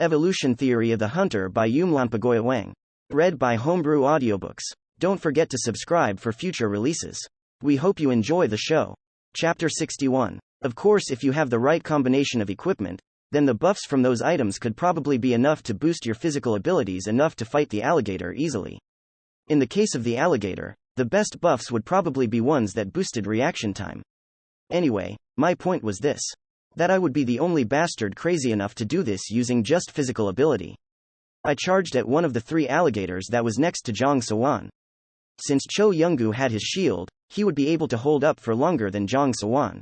Evolution Theory of the Hunter by Umlanpagoyawang. Read by Homebrew Audiobooks. Don't forget to subscribe for future releases. We hope you enjoy the show. Chapter 61. Of course, if you have the right combination of equipment, then the buffs from those items could probably be enough to boost your physical abilities enough to fight the alligator easily. In the case of the alligator, the best buffs would probably be ones that boosted reaction time. Anyway, my point was this: that I would be the only bastard crazy enough to do this using just physical ability. I charged at one of the three alligators that was next to Zhang Sawan. Since Cho Younggu had his shield, he would be able to hold up for longer than Zhang Sawan.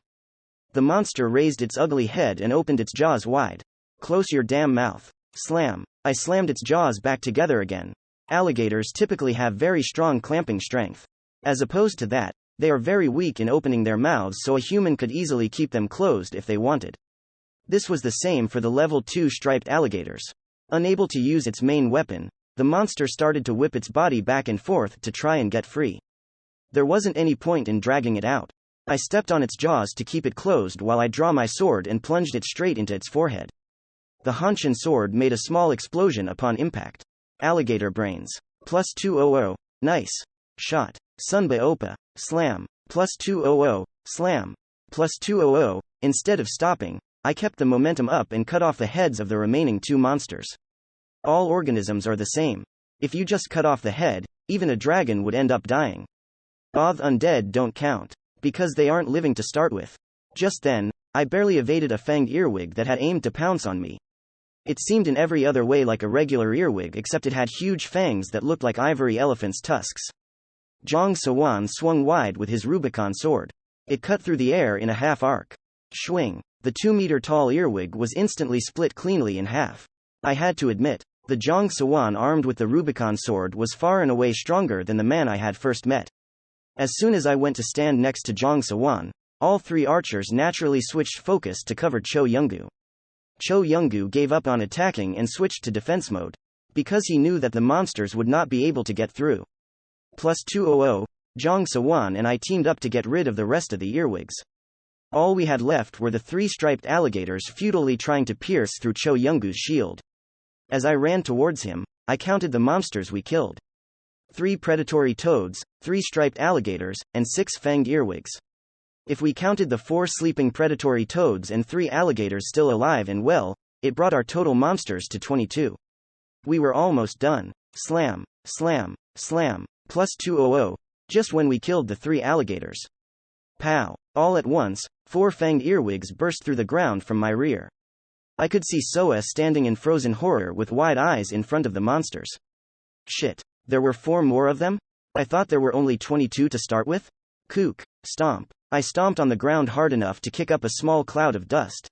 The monster raised its ugly head and opened its jaws wide. "Close your damn mouth." Slam. I slammed its jaws back together again. Alligators typically have very strong clamping strength. As opposed to that, they are very weak in opening their mouths, so a human could easily keep them closed if they wanted. This was the same for the level 2 striped alligators. Unable to use its main weapon, the monster started to whip its body back and forth to try and get free. There wasn't any point in dragging it out. I stepped on its jaws to keep it closed while I draw my sword and plunged it straight into its forehead. The Hanshin sword made a small explosion upon impact. Alligator brains. Plus 200. Nice shot. Sunba Opa. Slam. Plus 200. Slam. Plus 200. Instead of stopping, I kept the momentum up and cut off the heads of the remaining two monsters. All organisms are the same. If you just cut off the head, even a dragon would end up dying. The undead don't count, because they aren't living to start with. Just then, I barely evaded a fanged earwig that had aimed to pounce on me. It seemed in every other way like a regular earwig, except it had huge fangs that looked like ivory elephant's tusks. Zhang Sawan swung wide with his Rubicon sword. It cut through the air in a half arc. Swing. The 2-meter-tall earwig was instantly split cleanly in half. I had to admit, the Zhang Sawan armed with the Rubicon sword was far and away stronger than the man I had first met. As soon as I went to stand next to Zhang Sawan, all three archers naturally switched focus to cover Cho Younggu. Cho Younggu gave up on attacking and switched to defense mode, because he knew that the monsters would not be able to get through. Plus 200, Zhang Sawan and I teamed up to get rid of the rest of the earwigs. All we had left were the three striped alligators futilely trying to pierce through Cho Younggu's shield. As I ran towards him, I counted the monsters we killed. 3 predatory toads, 3 striped alligators, and 6 fanged earwigs. If we counted the 4 sleeping predatory toads and 3 alligators still alive and well, it brought our total monsters to 22. We were almost done. Slam, slam, slam, plus 200, just when we killed the 3 alligators. Pow! All at once, 4 fanged earwigs burst through the ground from my rear. I could see Soa standing in frozen horror with wide eyes in front of the monsters. Shit, there were 4 more of them? I thought there were only 22 to start with? Kook, stomp. I stomped on the ground hard enough to kick up a small cloud of dust.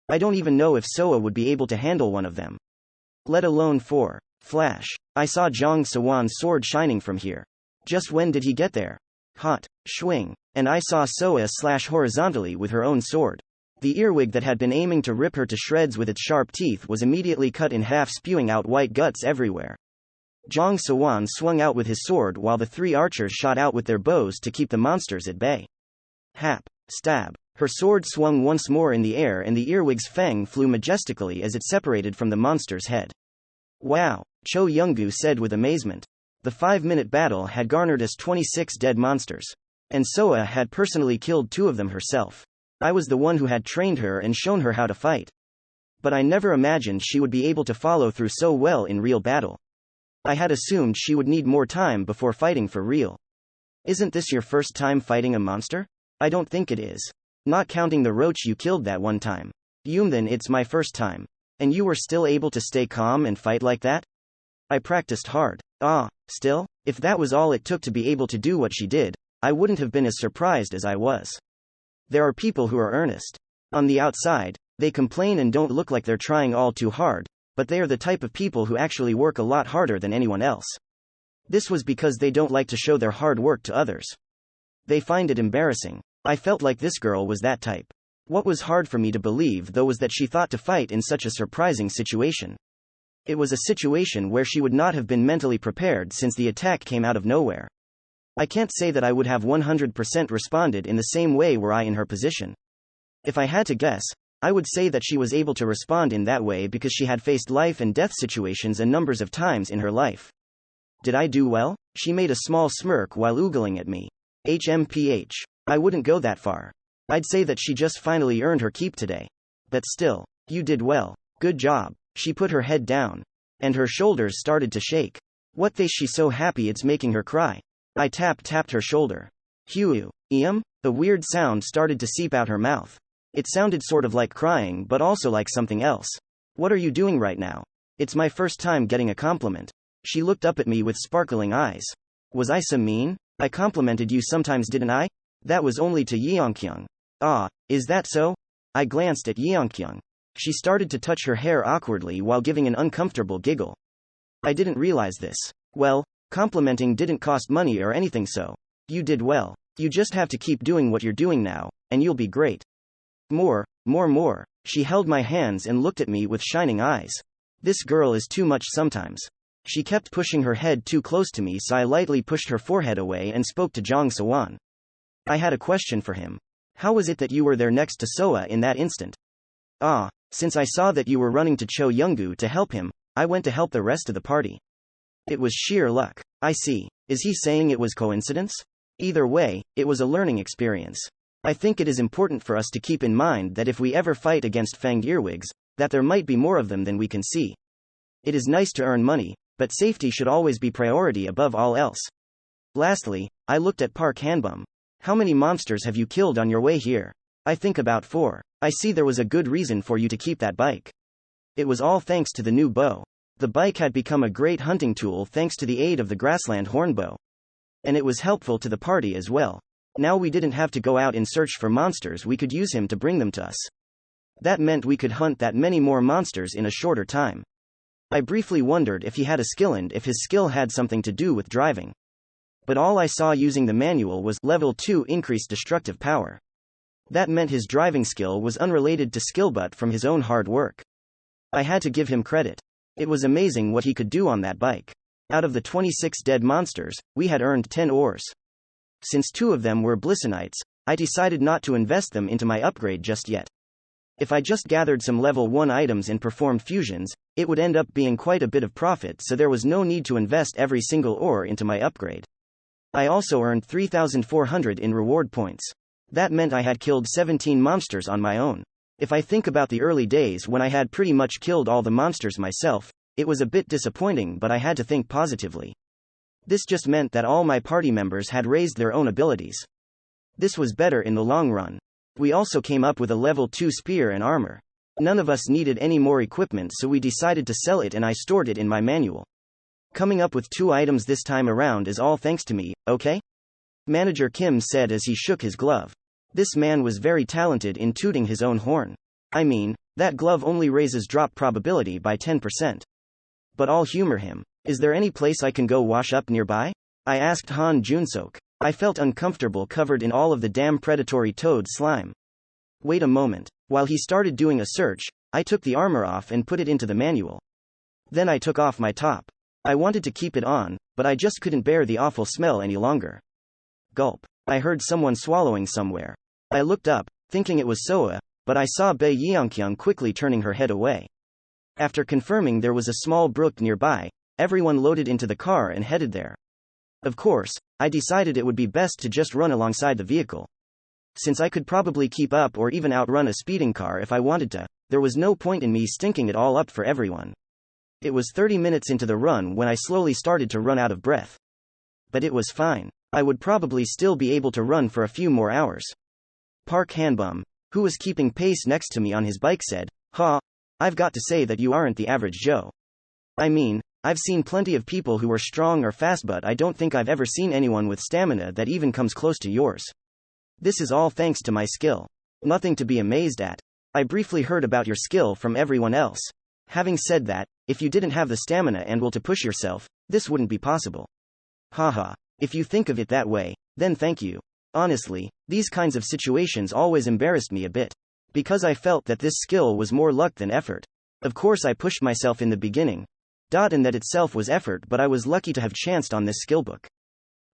I don't even know if Soa would be able to handle one of them. Let alone 4. Flash. I saw Zhang Sawan's sword shining from here. Just when did he get there? Hot. Swing. And I saw Soa slash horizontally with her own sword. The earwig that had been aiming to rip her to shreds with its sharp teeth was immediately cut in half, spewing out white guts everywhere. Zhang Sawan swung out with his sword while the 3 archers shot out with their bows to keep the monsters at bay. Hap. Stab. Her sword swung once more in the air and the earwig's fang flew majestically as it separated from the monster's head. Wow, Cho Younggu said with amazement. The 5-minute battle had garnered us 26 dead monsters. And Soa had personally killed 2 of them herself. I was the one who had trained her and shown her how to fight. But I never imagined she would be able to follow through so well in real battle. I had assumed she would need more time before fighting for real. Isn't this your first time fighting a monster? I don't think it is. Not counting the roach you killed that one time. Then it's my first time. And you were still able to stay calm and fight like that? I practiced hard. Still, if that was all it took to be able to do what she did, I wouldn't have been as surprised as I was. There are people who are earnest. On the outside, they complain and don't look like they're trying all too hard, but they are the type of people who actually work a lot harder than anyone else. This was because they don't like to show their hard work to others. They find it embarrassing. I felt like this girl was that type. What was hard for me to believe, though, was that she thought to fight in such a surprising situation. It was a situation where she would not have been mentally prepared since the attack came out of nowhere. I can't say that I would have 100% responded in the same way were I in her position. If I had to guess, I would say that she was able to respond in that way because she had faced life and death situations a numbers of times in her life. Did I do well? She made a small smirk while oogling at me. HMPH. I wouldn't go that far. I'd say that she just finally earned her keep today. But still, you did well. Good job. She put her head down. And her shoulders started to shake. What they she so happy it's making her cry. I tapped her shoulder. Hugh, a weird sound started to seep out her mouth. It sounded sort of like crying but also like something else. What are you doing right now? It's my first time getting a compliment. She looked up at me with sparkling eyes. Was I so mean? I complimented you sometimes, didn't I? That was only to Yeongkyung. Ah, is that so? I glanced at Yeongkyung. She started to touch her hair awkwardly while giving an uncomfortable giggle. I didn't realize this. Well, complimenting didn't cost money or anything, so you did well. You just have to keep doing what you're doing now, and you'll be great. More. She held my hands and looked at me with shining eyes. This girl is too much sometimes. She kept pushing her head too close to me, so I lightly pushed her forehead away and spoke to Jong Sewon. I had a question for him. How was it that you were there next to Soa in that instant? Ah, since I saw that you were running to Cho Younggu to help him, I went to help the rest of the party. It was sheer luck. I see. Is he saying it was coincidence? Either way, it was a learning experience. I think it is important for us to keep in mind that if we ever fight against fanged earwigs, that there might be more of them than we can see. It is nice to earn money, but safety should always be priority above all else. Lastly, I looked at Park Hanbum. How many monsters have you killed on your way here? I think about 4. I see there was a good reason for you to keep that bike. It was all thanks to the new bow. The bike had become a great hunting tool thanks to the aid of the grassland hornbow. And it was helpful to the party as well. Now we didn't have to go out in search for monsters, we could use him to bring them to us. That meant we could hunt that many more monsters in a shorter time. I briefly wondered if he had a skill and if his skill had something to do with driving. But all I saw using the manual was level 2 increased destructive power. That meant his driving skill was unrelated to skill but from his own hard work. I had to give him credit. It was amazing what he could do on that bike. Out of the 26 dead monsters, we had earned 10 ores. Since 2 of them were Blissonites, I decided not to invest them into my upgrade just yet. If I just gathered some level 1 items and performed fusions, it would end up being quite a bit of profit, so there was no need to invest every single ore into my upgrade. I also earned 3,400 in reward points. That meant I had killed 17 monsters on my own. If I think about the early days when I had pretty much killed all the monsters myself, it was a bit disappointing, but I had to think positively. This just meant that all my party members had raised their own abilities. This was better in the long run. We also came up with a level 2 spear and armor. None of us needed any more equipment, so we decided to sell it and I stored it in my manual. Coming up with 2 items this time around is all thanks to me, okay? Manager Kim said as he shook his glove. This man was very talented in tooting his own horn. I mean, that glove only raises drop probability by 10%. But I'll humor him. Is there any place I can go wash up nearby? I asked Han Junsok. I felt uncomfortable covered in all of the damn predatory toad slime. Wait a moment. While he started doing a search, I took the armor off and put it into the manual. Then I took off my top. I wanted to keep it on, but I just couldn't bear the awful smell any longer. Gulp. I heard someone swallowing somewhere. I looked up, thinking it was Soa, but I saw Bae Yeongkyung quickly turning her head away. After confirming there was a small brook nearby, everyone loaded into the car and headed there. Of course, I decided it would be best to just run alongside the vehicle. Since I could probably keep up or even outrun a speeding car if I wanted to, there was no point in me stinking it all up for everyone. It was 30 minutes into the run when I slowly started to run out of breath. But it was fine. I would probably still be able to run for a few more hours. Park Hanbum, who was keeping pace next to me on his bike, said, "Ha, I've got to say that you aren't the average Joe. I mean, I've seen plenty of people who are strong or fast, but I don't think I've ever seen anyone with stamina that even comes close to yours. This is all thanks to my skill. Nothing to be amazed at. I briefly heard about your skill from everyone else. Having said that, if you didn't have the stamina and will to push yourself, this wouldn't be possible. Haha, if you think of it that way, then thank you. Honestly, these kinds of situations always embarrassed me a bit. Because I felt that this skill was more luck than effort. Of course I pushed myself in the beginning. And that itself was effort, but I was lucky to have chanced on this skill book."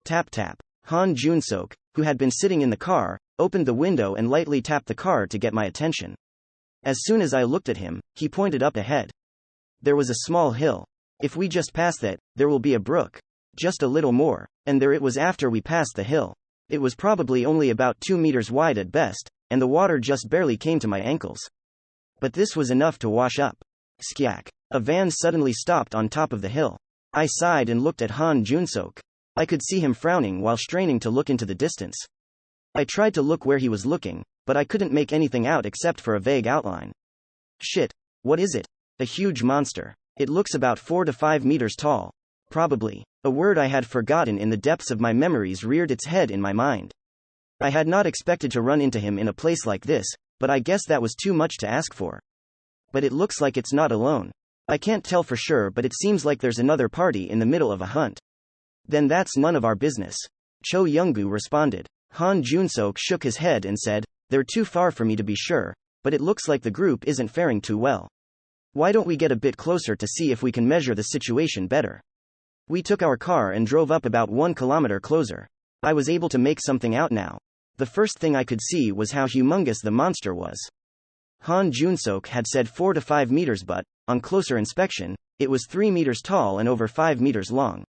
Tap tap. Han Junsok, who had been sitting in the car, opened the window and lightly tapped the car to get my attention. As soon as I looked at him, he pointed up ahead. There was a small hill. If we just pass that, there will be a brook. Just a little more. And there it was after we passed the hill. It was probably only about 2 meters wide at best, and the water just barely came to my ankles. But this was enough to wash up. Skyak. A van suddenly stopped on top of the hill. I sighed and looked at Han Junsok. I could see him frowning while straining to look into the distance. I tried to look where he was looking, but I couldn't make anything out except for a vague outline. Shit. What is it? A huge monster. It looks about 4 to 5 meters tall. Probably. A word I had forgotten in the depths of my memories reared its head in my mind. I had not expected to run into him in a place like this, but I guess that was too much to ask for. But it looks like it's not alone. I can't tell for sure, but it seems like there's another party in the middle of a hunt. Then that's none of our business. Cho Younggu responded. Han Junsok shook his head and said, they're too far for me to be sure, but it looks like the group isn't faring too well. Why don't we get a bit closer to see if we can measure the situation better? We took our car and drove up about 1 kilometer closer. I was able to make something out now. The first thing I could see was how humongous the monster was. Han Junsok had said 4 to 5 meters, but, on closer inspection, it was 3 meters tall and over 5 meters long.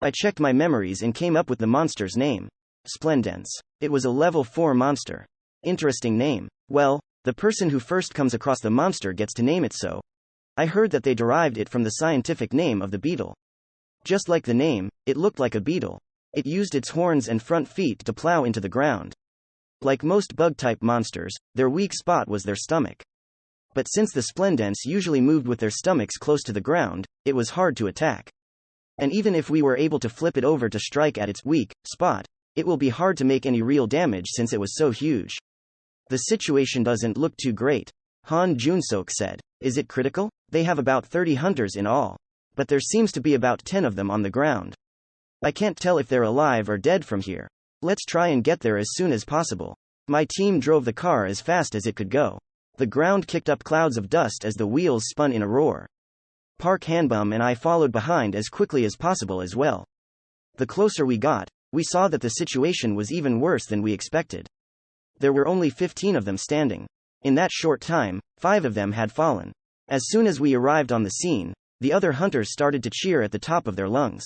I checked my memories and came up with the monster's name. Splendens. It was a level 4 monster. Interesting name. Well, the person who first comes across the monster gets to name it so. I heard that they derived it from the scientific name of the beetle. Just like the name, it looked like a beetle. It used its horns and front feet to plow into the ground. Like most bug-type monsters, their weak spot was their stomach. But since the Splendens usually moved with their stomachs close to the ground, it was hard to attack. And even if we were able to flip it over to strike at its weak spot, it will be hard to make any real damage since it was so huge. The situation doesn't look too great. Han Junsok said. Is it critical? They have about 30 hunters in all. But there seems to be about 10 of them on the ground. I can't tell if they're alive or dead from here. Let's try and get there as soon as possible. My team drove the car as fast as it could go. The ground kicked up clouds of dust as the wheels spun in a roar. Park Hanbum and I followed behind as quickly as possible as well. The closer we got, we saw that the situation was even worse than we expected. There were only 15 of them standing. In that short time, 5 of them had fallen. As soon as we arrived on the scene, the other hunters started to cheer at the top of their lungs.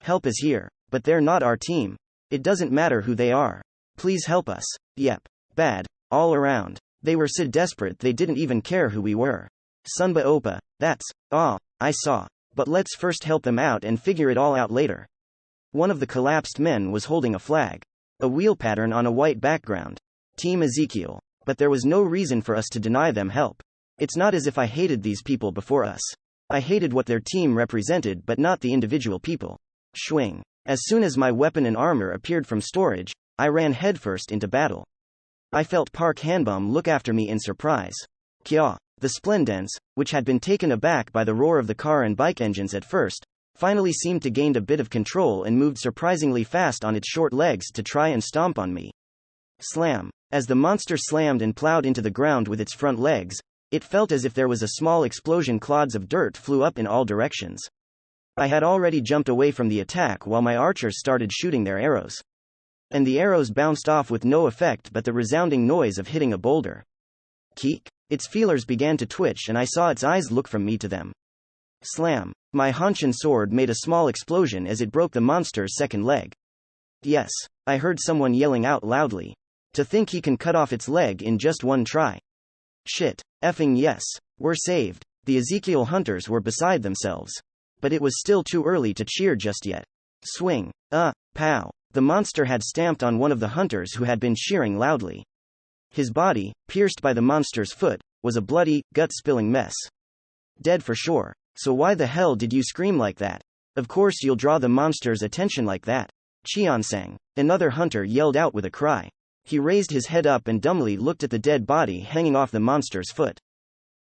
Help is here, but they're not our team. It doesn't matter who they are. Please help us. Yep. Bad. All around. They were so desperate they didn't even care who we were. Sunba Opa, that's, I saw. But let's first help them out and figure it all out later. One of the collapsed men was holding a flag. A wheel pattern on a white background. Team Ezekiel. But there was no reason for us to deny them help. It's not as if I hated these people before us. I hated what their team represented but not the individual people. Schwing. As soon as my weapon and armor appeared from storage, I ran headfirst into battle. I felt Park Hanbum look after me in surprise. Kya. The Splendens, which had been taken aback by the roar of the car and bike engines at first, finally seemed to gain a bit of control and moved surprisingly fast on its short legs to try and stomp on me. Slam. As the monster slammed and plowed into the ground with its front legs, it felt as if there was a small explosion. Clods of dirt flew up in all directions. I had already jumped away from the attack while my archers started shooting their arrows. And the arrows bounced off with no effect but the resounding noise of hitting a boulder. Keek. Its feelers began to twitch and I saw its eyes look from me to them. Slam. My Hanshin sword made a small explosion as it broke the monster's second leg. Yes. I heard someone yelling out loudly. To think he can cut off its leg in just one try. Shit. Effing yes. We're saved. The Ezekiel hunters were beside themselves. But it was still too early to cheer just yet. Swing. Pow. The monster had stamped on one of the hunters who had been cheering loudly. His body, pierced by the monster's foot, was a bloody, gut-spilling mess. Dead for sure. So why the hell did you scream like that? Of course you'll draw the monster's attention like that. Cheonsang. Another hunter yelled out with a cry. He raised his head up and dumbly looked at the dead body hanging off the monster's foot.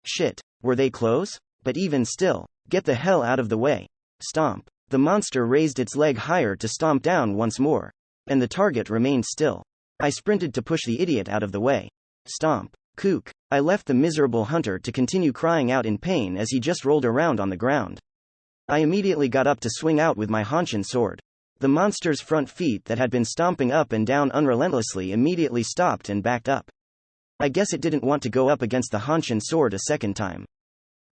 Shit. Were they close? But even still, get the hell out of the way. Stomp. The monster raised its leg higher to stomp down once more. And the target remained still. I sprinted to push the idiot out of the way. Stomp. Kook. I left the miserable hunter to continue crying out in pain as he just rolled around on the ground. I immediately got up to swing out with my Hanshin sword. The monster's front feet that had been stomping up and down unrelentlessly immediately stopped and backed up. I guess it didn't want to go up against the Hanshin sword a second time.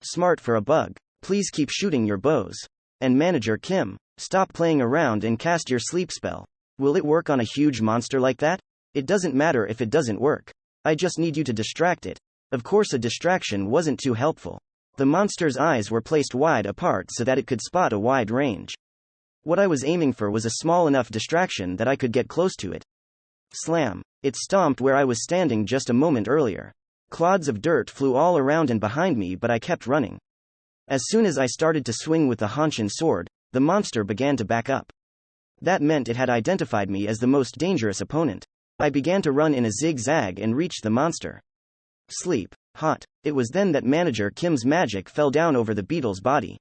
Smart for a bug. Please keep shooting your bows. And Manager Kim, stop playing around and cast your sleep spell. Will it work on a huge monster like that? It doesn't matter if it doesn't work. I just need you to distract it. Of course, a distraction wasn't too helpful. The monster's eyes were placed wide apart so that it could spot a wide range. What I was aiming for was a small enough distraction that I could get close to it. Slam. It stomped where I was standing just a moment earlier. Clods of dirt flew all around and behind me, but I kept running. As soon as I started to swing with the Hanshin sword, the monster began to back up. That meant it had identified me as the most dangerous opponent. I began to run in a zigzag and reached the monster. Sleep. Hot. It was then that Manager Kim's magic fell down over the beetle's body.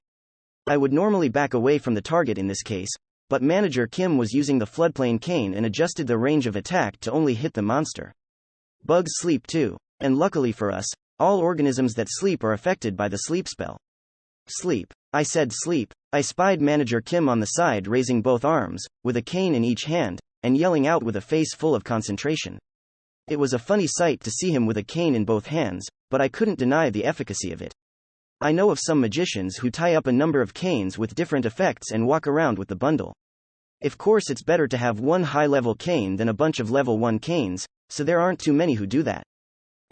I would normally back away from the target in this case, but Manager Kim was using the floodplain cane and adjusted the range of attack to only hit the monster. Bugs sleep too, and luckily for us, all organisms that sleep are affected by the sleep spell. Sleep. I said sleep. I spied Manager Kim on the side raising both arms, with a cane in each hand, and yelling out with a face full of concentration. It was a funny sight to see him with a cane in both hands, but I couldn't deny the efficacy of it. I know of some magicians who tie up a number of canes with different effects and walk around with the bundle. Of course, it's better to have one high-level cane than a bunch of level 1 canes, so there aren't too many who do that.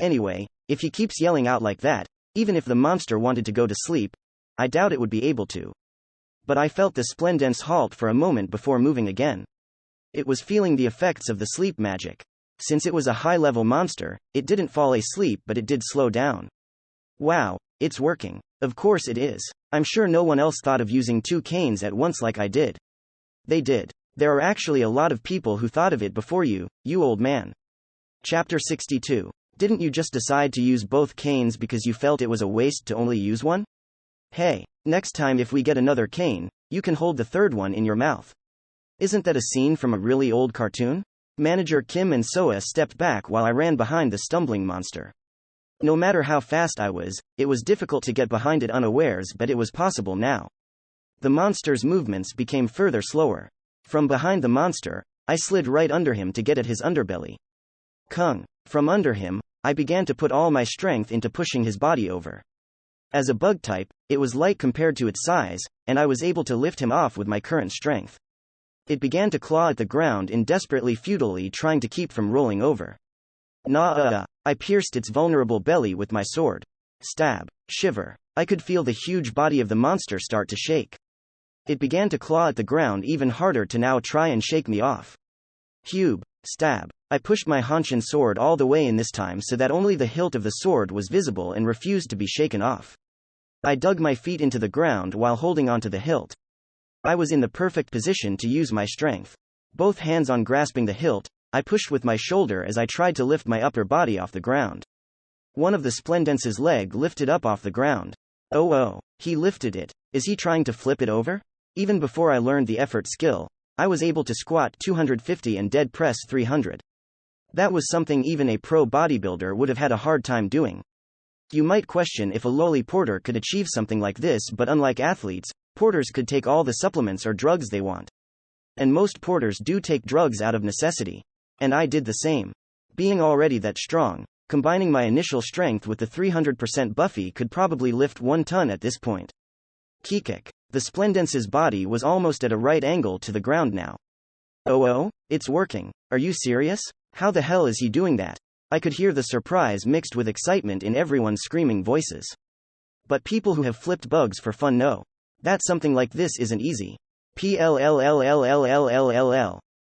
Anyway, if he keeps yelling out like that, even if the monster wanted to go to sleep, I doubt it would be able to. But I felt the Splendence halt for a moment before moving again. It was feeling the effects of the sleep magic. Since it was a high-level monster, it didn't fall asleep, but it did slow down. Wow, it's working. Of course it is. I'm sure no one else thought of using 2 canes at once like I did. They did. There are actually a lot of people who thought of it before you, you old man. Chapter 62. Didn't you just decide to use both canes because you felt it was a waste to only use one? Hey, next time if we get another cane, you can hold the third one in your mouth. Isn't that a scene from a really old cartoon? Manager Kim and Soa stepped back while I ran behind the stumbling monster. No matter how fast I was, it was difficult to get behind it unawares, but it was possible now. The monster's movements became further slower. From behind the monster, I slid right under him to get at his underbelly. Kung. From under him, I began to put all my strength into pushing his body over. As a bug type, it was light compared to its size, and I was able to lift him off with my current strength. It began to claw at the ground in desperately futilely trying to keep from rolling over. I pierced its vulnerable belly with my sword. Stab. Shiver. I could feel the huge body of the monster start to shake. It began to claw at the ground even harder to now try and shake me off. Hube. Stab. I pushed my Hanshin sword all the way in this time so that only the hilt of the sword was visible and refused to be shaken off. I dug my feet into the ground while holding onto the hilt. I was in the perfect position to use my strength. Both hands on grasping the hilt, I pushed with my shoulder as I tried to lift my upper body off the ground. One of the Splendence's leg lifted up off the ground. Oh, he lifted it. Is he trying to flip it over? Even before I learned the effort skill, I was able to squat 250 and dead press 300. That was something even a pro bodybuilder would have had a hard time doing. You might question if a lowly porter could achieve something like this, but unlike athletes, porters could take all the supplements or drugs they want. And most porters do take drugs out of necessity. And I did the same. Being already that strong, combining my initial strength with the 300% Buffy could probably lift 1 ton at this point. Kikik. The Splendence's body was almost at a right angle to the ground now. Oh, it's working. Are you serious? How the hell is he doing that? I could hear the surprise mixed with excitement in everyone's screaming voices. But people who have flipped bugs for fun know that something like this isn't easy. Plllllllllll.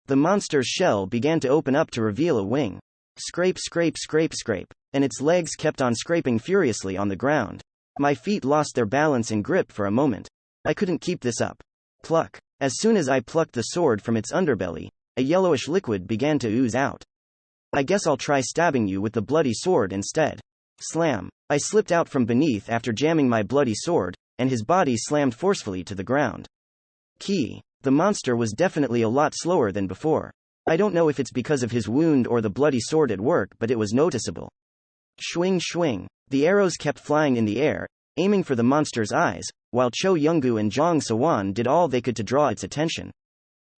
The monster's shell began to open up to reveal a wing. Scrape, scrape, scrape, scrape. And its legs kept on scraping furiously on the ground. My feet lost their balance and grip for a moment. I couldn't keep this up. Pluck. As soon as I plucked the sword from its underbelly, a yellowish liquid began to ooze out. I guess I'll try stabbing you with the bloody sword instead. Slam. I slipped out from beneath after jamming my bloody sword, and his body slammed forcefully to the ground. Key. The monster was definitely a lot slower than before. I don't know if it's because of his wound or the bloody sword at work, but it was noticeable. Swing, swing. The arrows kept flying in the air, aiming for the monster's eyes, while Cho Younggu and Jong Sawan did all they could to draw its attention.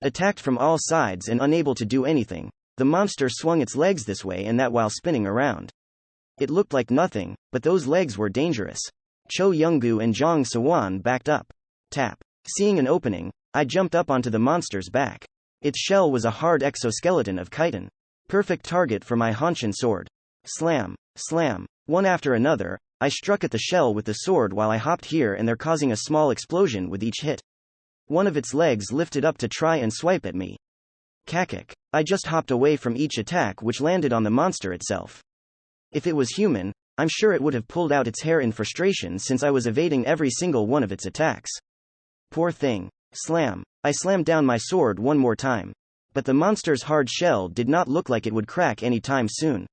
Attacked from all sides and unable to do anything, the monster swung its legs this way and that while spinning around. It looked like nothing, but those legs were dangerous. Cho Younggu and Jang Sewon backed up. Tap. Seeing an opening, I jumped up onto the monster's back. Its shell was a hard exoskeleton of chitin. Perfect target for my Hanshin sword. Slam, slam. One after another, I struck at the shell with the sword while I hopped here and there, causing a small explosion with each hit. One of its legs lifted up to try and swipe at me. Kakak. I just hopped away from each attack, which landed on the monster itself. If it was human, I'm sure it would have pulled out its hair in frustration since I was evading every single one of its attacks. Poor thing. Slam. I slammed down my sword one more time. But the monster's hard shell did not look like it would crack any time soon.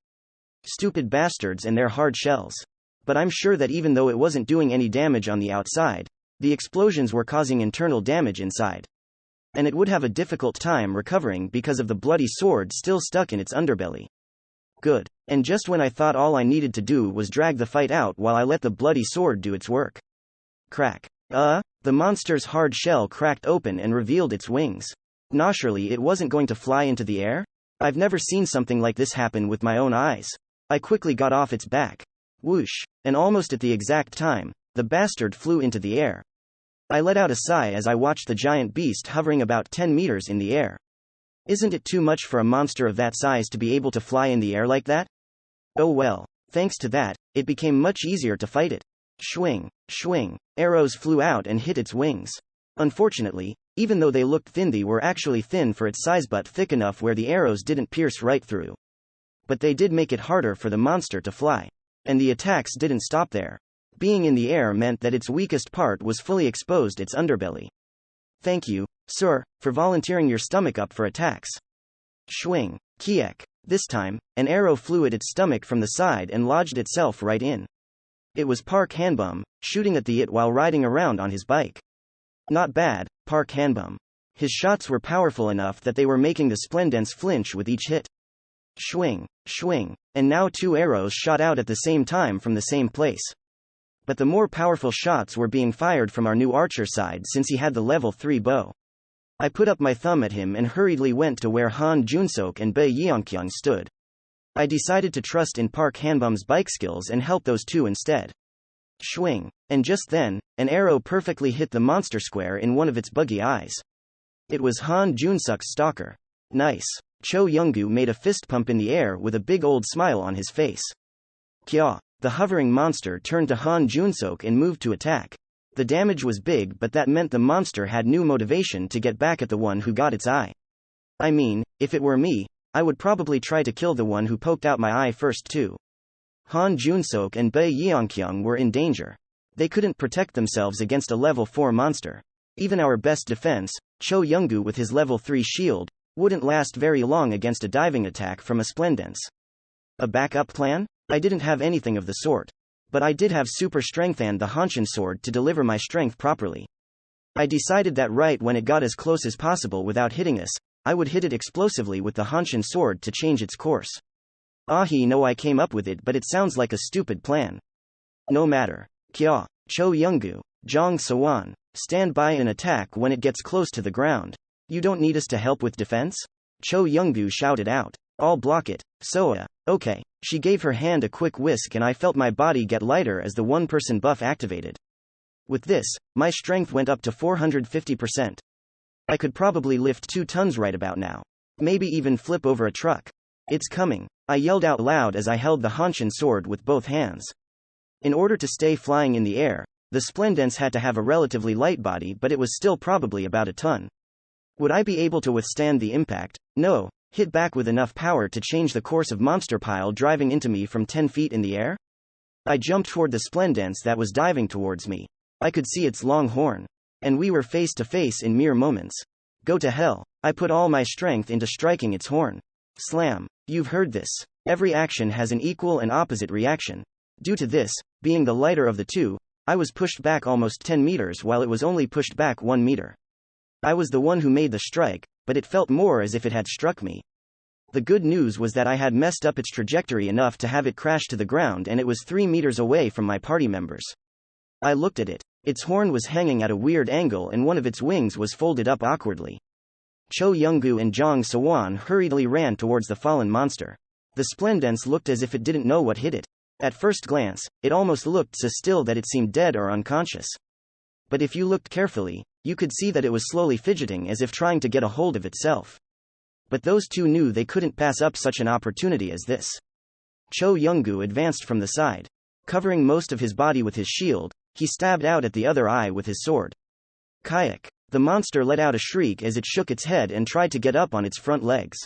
Stupid bastards and their hard shells. But I'm sure that even though it wasn't doing any damage on the outside, the explosions were causing internal damage inside. And it would have a difficult time recovering because of the bloody sword still stuck in its underbelly. Good. And just when I thought all I needed to do was drag the fight out while I let the bloody sword do its work. Crack. The monster's hard shell cracked open and revealed its wings. Naturally, it wasn't going to fly into the air? I've never seen something like this happen with my own eyes. I quickly got off its back. Whoosh. And almost at the exact time, the bastard flew into the air. I let out a sigh as I watched the giant beast hovering about 10 meters in the air. Isn't it too much for a monster of that size to be able to fly in the air like that? Oh well. Thanks to that, it became much easier to fight it. Swing, swing. Arrows flew out and hit its wings. Unfortunately, even though they looked thin, they were actually thin for its size but thick enough where the arrows didn't pierce right through. But they did make it harder for the monster to fly. And the attacks didn't stop there. Being in the air meant that its weakest part was fully exposed, its underbelly. Thank you, sir, for volunteering your stomach up for attacks. Swing, kiek. This time, an arrow flew at its stomach from the side and lodged itself right in. It was Park Hanbum, shooting at it while riding around on his bike. Not bad, Park Hanbum. His shots were powerful enough that they were making the Splendens flinch with each hit. Swing, swing, and now 2 arrows shot out at the same time from the same place. But the more powerful shots were being fired from our new archer side since he had the level 3 bow. I put up my thumb at him and hurriedly went to where Han Junsok and Bae Yeongkyung stood. I decided to trust in Park Hanbum's bike skills and help those two instead. Swing. And just then, an arrow perfectly hit the monster square in one of its buggy eyes. It was Han Junsuk's stalker. Nice. Cho Younggu made a fist pump in the air with a big old smile on his face. Kya. The hovering monster turned to Han Junsok and moved to attack. The damage was big, but that meant the monster had new motivation to get back at the one who got its eye. I mean, if it were me, I would probably try to kill the one who poked out my eye first too. Han Junsok and Bae Yeongkyung were in danger. They couldn't protect themselves against a level 4 monster. Even our best defense, Cho Younggu with his level 3 shield, wouldn't last very long against a diving attack from a Splendens. A backup plan? I didn't have anything of the sort. But I did have super strength and the Hanshin sword to deliver my strength properly. I decided that right when it got as close as possible without hitting us, I would hit it explosively with the Hanshin sword to change its course. No, I came up with it, but it sounds like a stupid plan. No matter. Kya. Cho Younggu, Jang Sewon, stand by and attack when it gets close to the ground. You don't need us to help with defense? Cho Younggu shouted out. I'll block it. Soa. Okay. She gave her hand a quick whisk and I felt my body get lighter as the one-person buff activated. With this, my strength went up to 450%. I could probably lift 2 tons right about now. Maybe even flip over a truck. It's coming. I yelled out loud as I held the Hanshin sword with both hands. In order to stay flying in the air, the Splendens had to have a relatively light body, but it was still probably about a ton. Would I be able to withstand the impact? No. Hit back with enough power to change the course of monster pile driving into me from 10 feet in the air? I jumped toward the Splendens that was diving towards me. I could see its long horn. And we were face to face in mere moments. Go to hell. I put all my strength into striking its horn. Slam. You've heard this. Every action has an equal and opposite reaction. Due to this, being the lighter of the two, I was pushed back almost 10 meters while it was only pushed back 1 meter. I was the one who made the strike, but it felt more as if it had struck me. The good news was that I had messed up its trajectory enough to have it crash to the ground, and it was 3 meters away from my party members. I looked at it. Its horn was hanging at a weird angle and one of its wings was folded up awkwardly. Cho Younggu and Jang Sewon hurriedly ran towards the fallen monster. The Splendens looked as if it didn't know what hit it. At first glance, it almost looked so still that it seemed dead or unconscious. But if you looked carefully, you could see that it was slowly fidgeting as if trying to get a hold of itself. But those two knew they couldn't pass up such an opportunity as this. Cho Young-gu advanced from the side. Covering most of his body with his shield, he stabbed out at the other eye with his sword. Kayak. The monster let out a shriek as it shook its head and tried to get up on its front legs.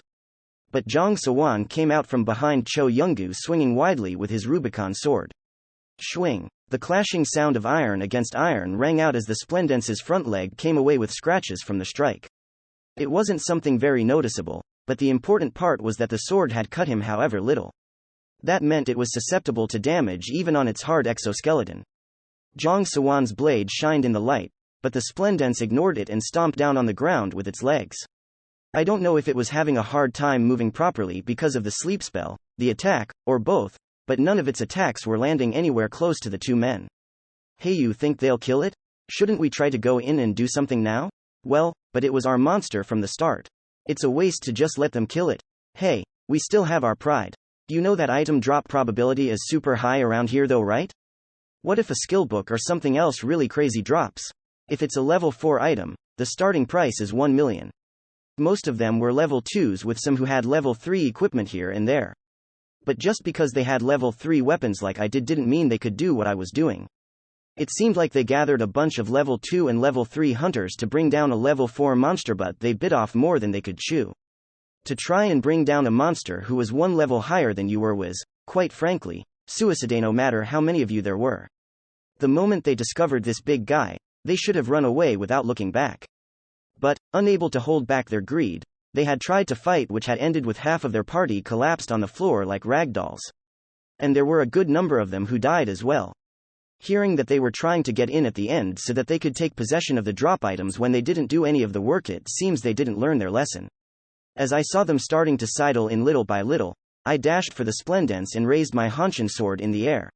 But Jong Sawan came out from behind Cho Young-gu swinging widely with his Rubicon sword. Swing. The clashing sound of iron against iron rang out as the Splendence's front leg came away with scratches from the strike. It wasn't something very noticeable, but the important part was that the sword had cut him however little. That meant it was susceptible to damage even on its hard exoskeleton. Jong Sawan's blade shined in the light, but the Splendence ignored it and stomped down on the ground with its legs. I don't know if it was having a hard time moving properly because of the sleep spell, the attack, or both, but none of its attacks were landing anywhere close to the two men. Hey, you think they'll kill it? Shouldn't we try to go in and do something now? Well, but it was our monster from the start. It's a waste to just let them kill it. Hey, we still have our pride. You know that item drop probability is super high around here though, right? What if a skill book or something else really crazy drops? If it's a level 4 item, the starting price is 1 million. Most of them were level 2s with some who had level 3 equipment here and there. But just because they had level 3 weapons like I did didn't mean they could do what I was doing. It seemed like they gathered a bunch of level 2 and level 3 hunters to bring down a level 4 monster, but they bit off more than they could chew. To try and bring down a monster who was one level higher than you were was, quite frankly, suicide no matter how many of you there were. The moment they discovered this big guy, they should have run away without looking back. But, unable to hold back their greed, they had tried to fight, which had ended with half of their party collapsed on the floor like ragdolls. And there were a good number of them who died as well. Hearing that they were trying to get in at the end so that they could take possession of the drop items when they didn't do any of the work, it seems they didn't learn their lesson. As I saw them starting to sidle in little by little, I dashed for the Splendence and raised my Hanshin sword in the air.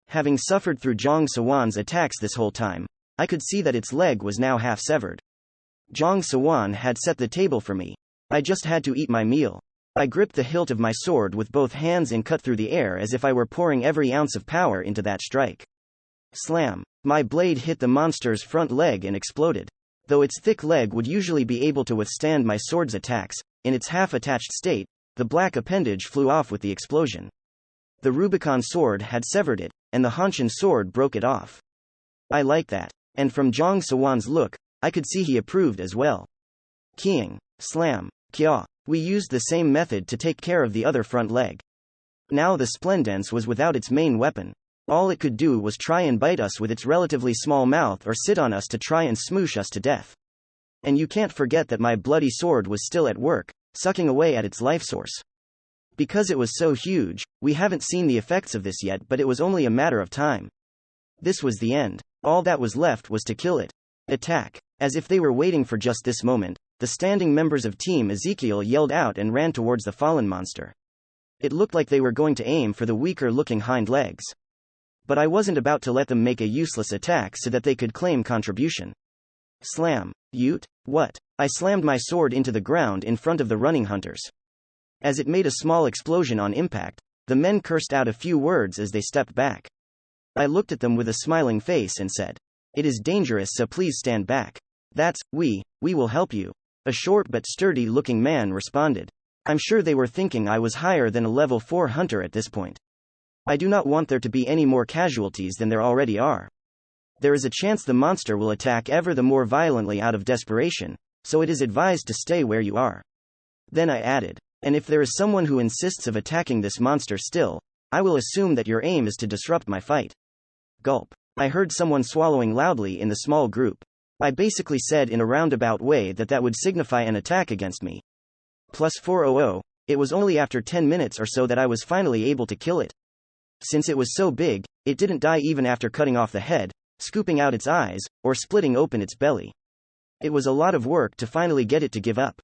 Having suffered through Jong Sawan's attacks this whole time, I could see that its leg was now half severed. Jong Sawan had set the table for me. I just had to eat my meal. I gripped the hilt of my sword with both hands and cut through the air as if I were pouring every ounce of power into that strike. Slam! My blade hit the monster's front leg and exploded. Though its thick leg would usually be able to withstand my sword's attacks, in its half-attached state, the black appendage flew off with the explosion. The Rubicon sword had severed it, and the Hanshin sword broke it off. I like that. And from Jong Sawan's look, I could see he approved as well. Keying. Slam. Kya. We used the same method to take care of the other front leg. Now the Splendence was without its main weapon. All it could do was try and bite us with its relatively small mouth or sit on us to try and smoosh us to death. And you can't forget that my bloody sword was still at work, sucking away at its life source. Because it was so huge, we haven't seen the effects of this yet, but it was only a matter of time. This was the end. All that was left was to kill it. Attack. As if they were waiting for just this moment, the standing members of Team Ezekiel yelled out and ran towards the fallen monster. It looked like they were going to aim for the weaker-looking hind legs. But I wasn't about to let them make a useless attack so that they could claim contribution. Slam. Ute? What? I slammed my sword into the ground in front of the running hunters. As it made a small explosion on impact, the men cursed out a few words as they stepped back. I looked at them with a smiling face and said, "It is dangerous, so please stand back." "That's, we will help you." A short but sturdy-looking man responded. I'm sure they were thinking I was higher than a level 4 hunter at this point. I do not want there to be any more casualties than there already are. There is a chance the monster will attack ever the more violently out of desperation, so it is advised to stay where you are. Then I added, and if there is someone who insists of attacking this monster still, I will assume that your aim is to disrupt my fight. Gulp. I heard someone swallowing loudly in the small group. I basically said in a roundabout way that would signify an attack against me. Plus 400, it was only after 10 minutes or so that I was finally able to kill it. Since it was so big, it didn't die even after cutting off the head, scooping out its eyes, or splitting open its belly. It was a lot of work to finally get it to give up.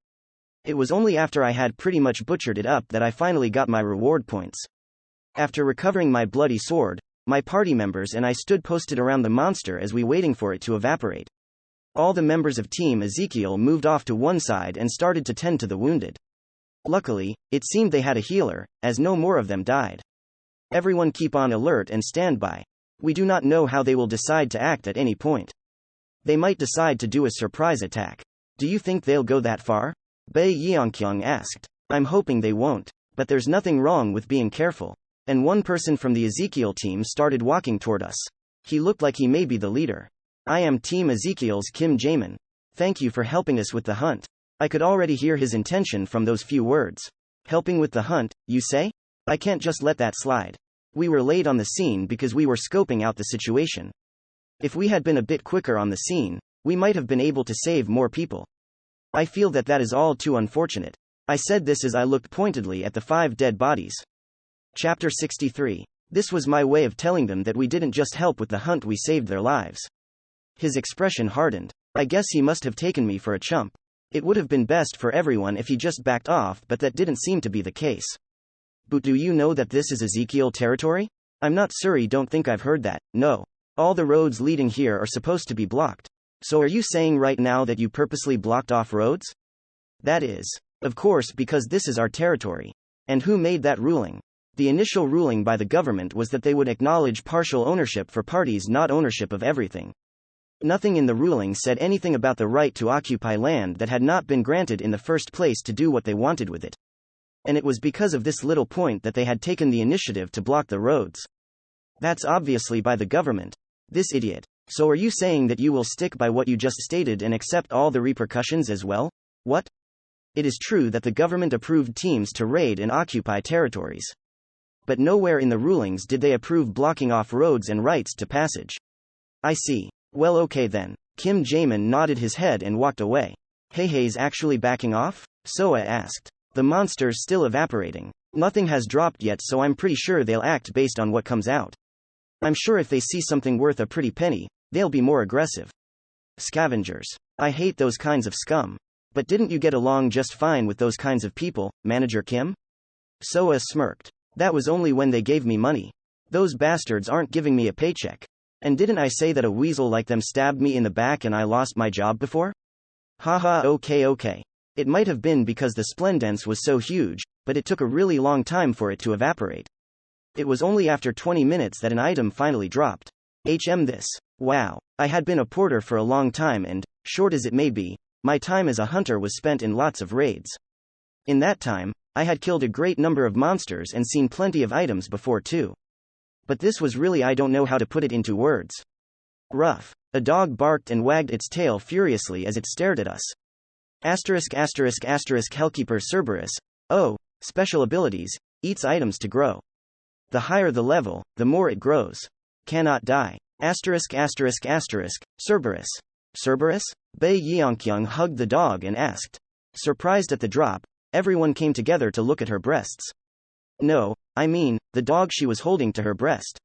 It was only after I had pretty much butchered it up that I finally got my reward points. After recovering my bloody sword, my party members and I stood posted around the monster as we waiting for it to evaporate. All the members of Team Ezekiel moved off to one side and started to tend to the wounded. Luckily, it seemed they had a healer, as no more of them died. Everyone keep on alert and stand by. We do not know how they will decide to act at any point. They might decide to do a surprise attack. Do you think they'll go that far? Bei Yeongkyung asked. I'm hoping they won't. But there's nothing wrong with being careful. And one person from the Ezekiel team started walking toward us. He looked like he may be the leader. I am Team Ezekiel's Kim Jamin. Thank you for helping us with the hunt. I could already hear his intention from those few words. Helping with the hunt, you say? I can't just let that slide. We were late on the scene because we were scoping out the situation. If we had been a bit quicker on the scene, we might have been able to save more people. I feel that is all too unfortunate. I said this as I looked pointedly at the 5 dead bodies. Chapter 63. This was my way of telling them that we didn't just help with the hunt, we saved their lives. His expression hardened. I guess he must have taken me for a chump. It would have been best for everyone if he just backed off, but that didn't seem to be the case. But do you know that this is Ezekiel territory? I'm not sorry, don't think I've heard that. No. All the roads leading here are supposed to be blocked. So are you saying right now that you purposely blocked off roads? That is. Of course, because this is our territory. And who made that ruling? The initial ruling by the government was that they would acknowledge partial ownership for parties, not ownership of everything. Nothing in the ruling said anything about the right to occupy land that had not been granted in the first place to do what they wanted with it. And it was because of this little point that they had taken the initiative to block the roads. That's obviously by the government. This idiot. So are you saying that you will stick by what you just stated and accept all the repercussions as well? What? It is true that the government approved teams to raid and occupy territories. But nowhere in the rulings did they approve blocking off roads and rights to passage. I see. Well, okay then. Kim Jamin nodded his head and walked away. Hei's actually backing off? Soa asked. The monster's still evaporating. Nothing has dropped yet, so I'm pretty sure they'll act based on what comes out. I'm sure if they see something worth a pretty penny, they'll be more aggressive. Scavengers. I hate those kinds of scum. But didn't you get along just fine with those kinds of people, Manager Kim? Soa smirked. That was only when they gave me money. Those bastards aren't giving me a paycheck. And didn't I say that a weasel like them stabbed me in the back and I lost my job before? Haha, okay. It might have been because the splendence was so huge, but it took a really long time for it to evaporate. It was only after 20 minutes that an item finally dropped. This. Wow. I had been a porter for a long time and, short as it may be, my time as a hunter was spent in lots of raids. In that time, I had killed a great number of monsters and seen plenty of items before too. But this was really, I don't know how to put it into words. Rough. A dog barked and wagged its tail furiously as it stared at us. Hellkeeper Cerberus. Oh, special abilities, eats items to grow. The higher the level, the more it grows. Cannot die. Cerberus. Cerberus? Bei Yeongkyung hugged the dog and asked. Surprised at the drop, everyone came together to look at her breasts. No, I mean, the dog she was holding to her breast.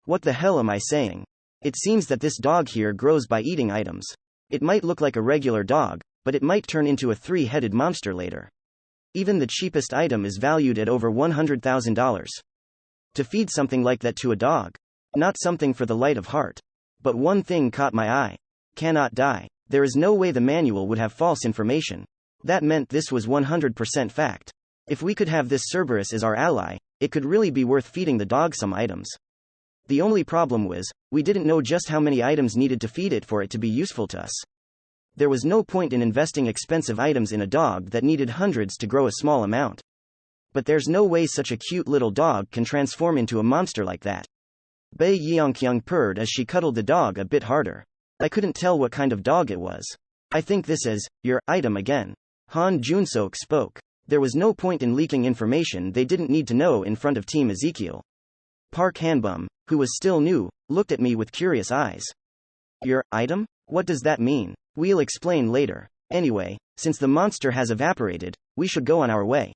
What the hell am I saying? It seems that this dog here grows by eating items. It might look like a regular dog, but it might turn into a 3-headed monster later. Even the cheapest item is valued at over $100,000. To feed something like that to a dog? Not something for the light of heart. But one thing caught my eye. Cannot die. There is no way the manual would have false information. That meant this was 100% fact. If we could have this Cerberus as our ally, it could really be worth feeding the dog some items. The only problem was, we didn't know just how many items needed to feed it for it to be useful to us. There was no point in investing expensive items in a dog that needed hundreds to grow a small amount. But there's no way such a cute little dog can transform into a monster like that. Bei Yeongkyung purred as she cuddled the dog a bit harder. I couldn't tell what kind of dog it was. I think this is your item again. Han Junsok spoke. There was no point in leaking information they didn't need to know in front of Team Ezekiel. Park Hanbum, who was still new, looked at me with curious eyes. Your item? What does that mean? We'll explain later. Anyway, since the monster has evaporated, we should go on our way.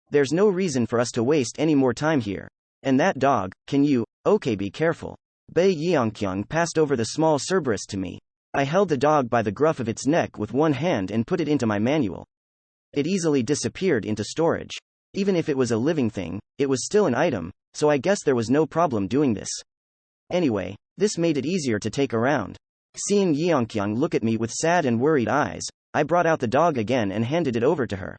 There's no reason for us to waste any more time here. And that dog, can you, okay, be careful. Bei Yeongkyung passed over the small Cerberus to me. I held the dog by the gruff of its neck with one hand and put it into my manual. It easily disappeared into storage. Even if it was a living thing, it was still an item, so I guess there was no problem doing this. Anyway, this made it easier to take around. Seeing Yeongkyung look at me with sad and worried eyes, I brought out the dog again and handed it over to her.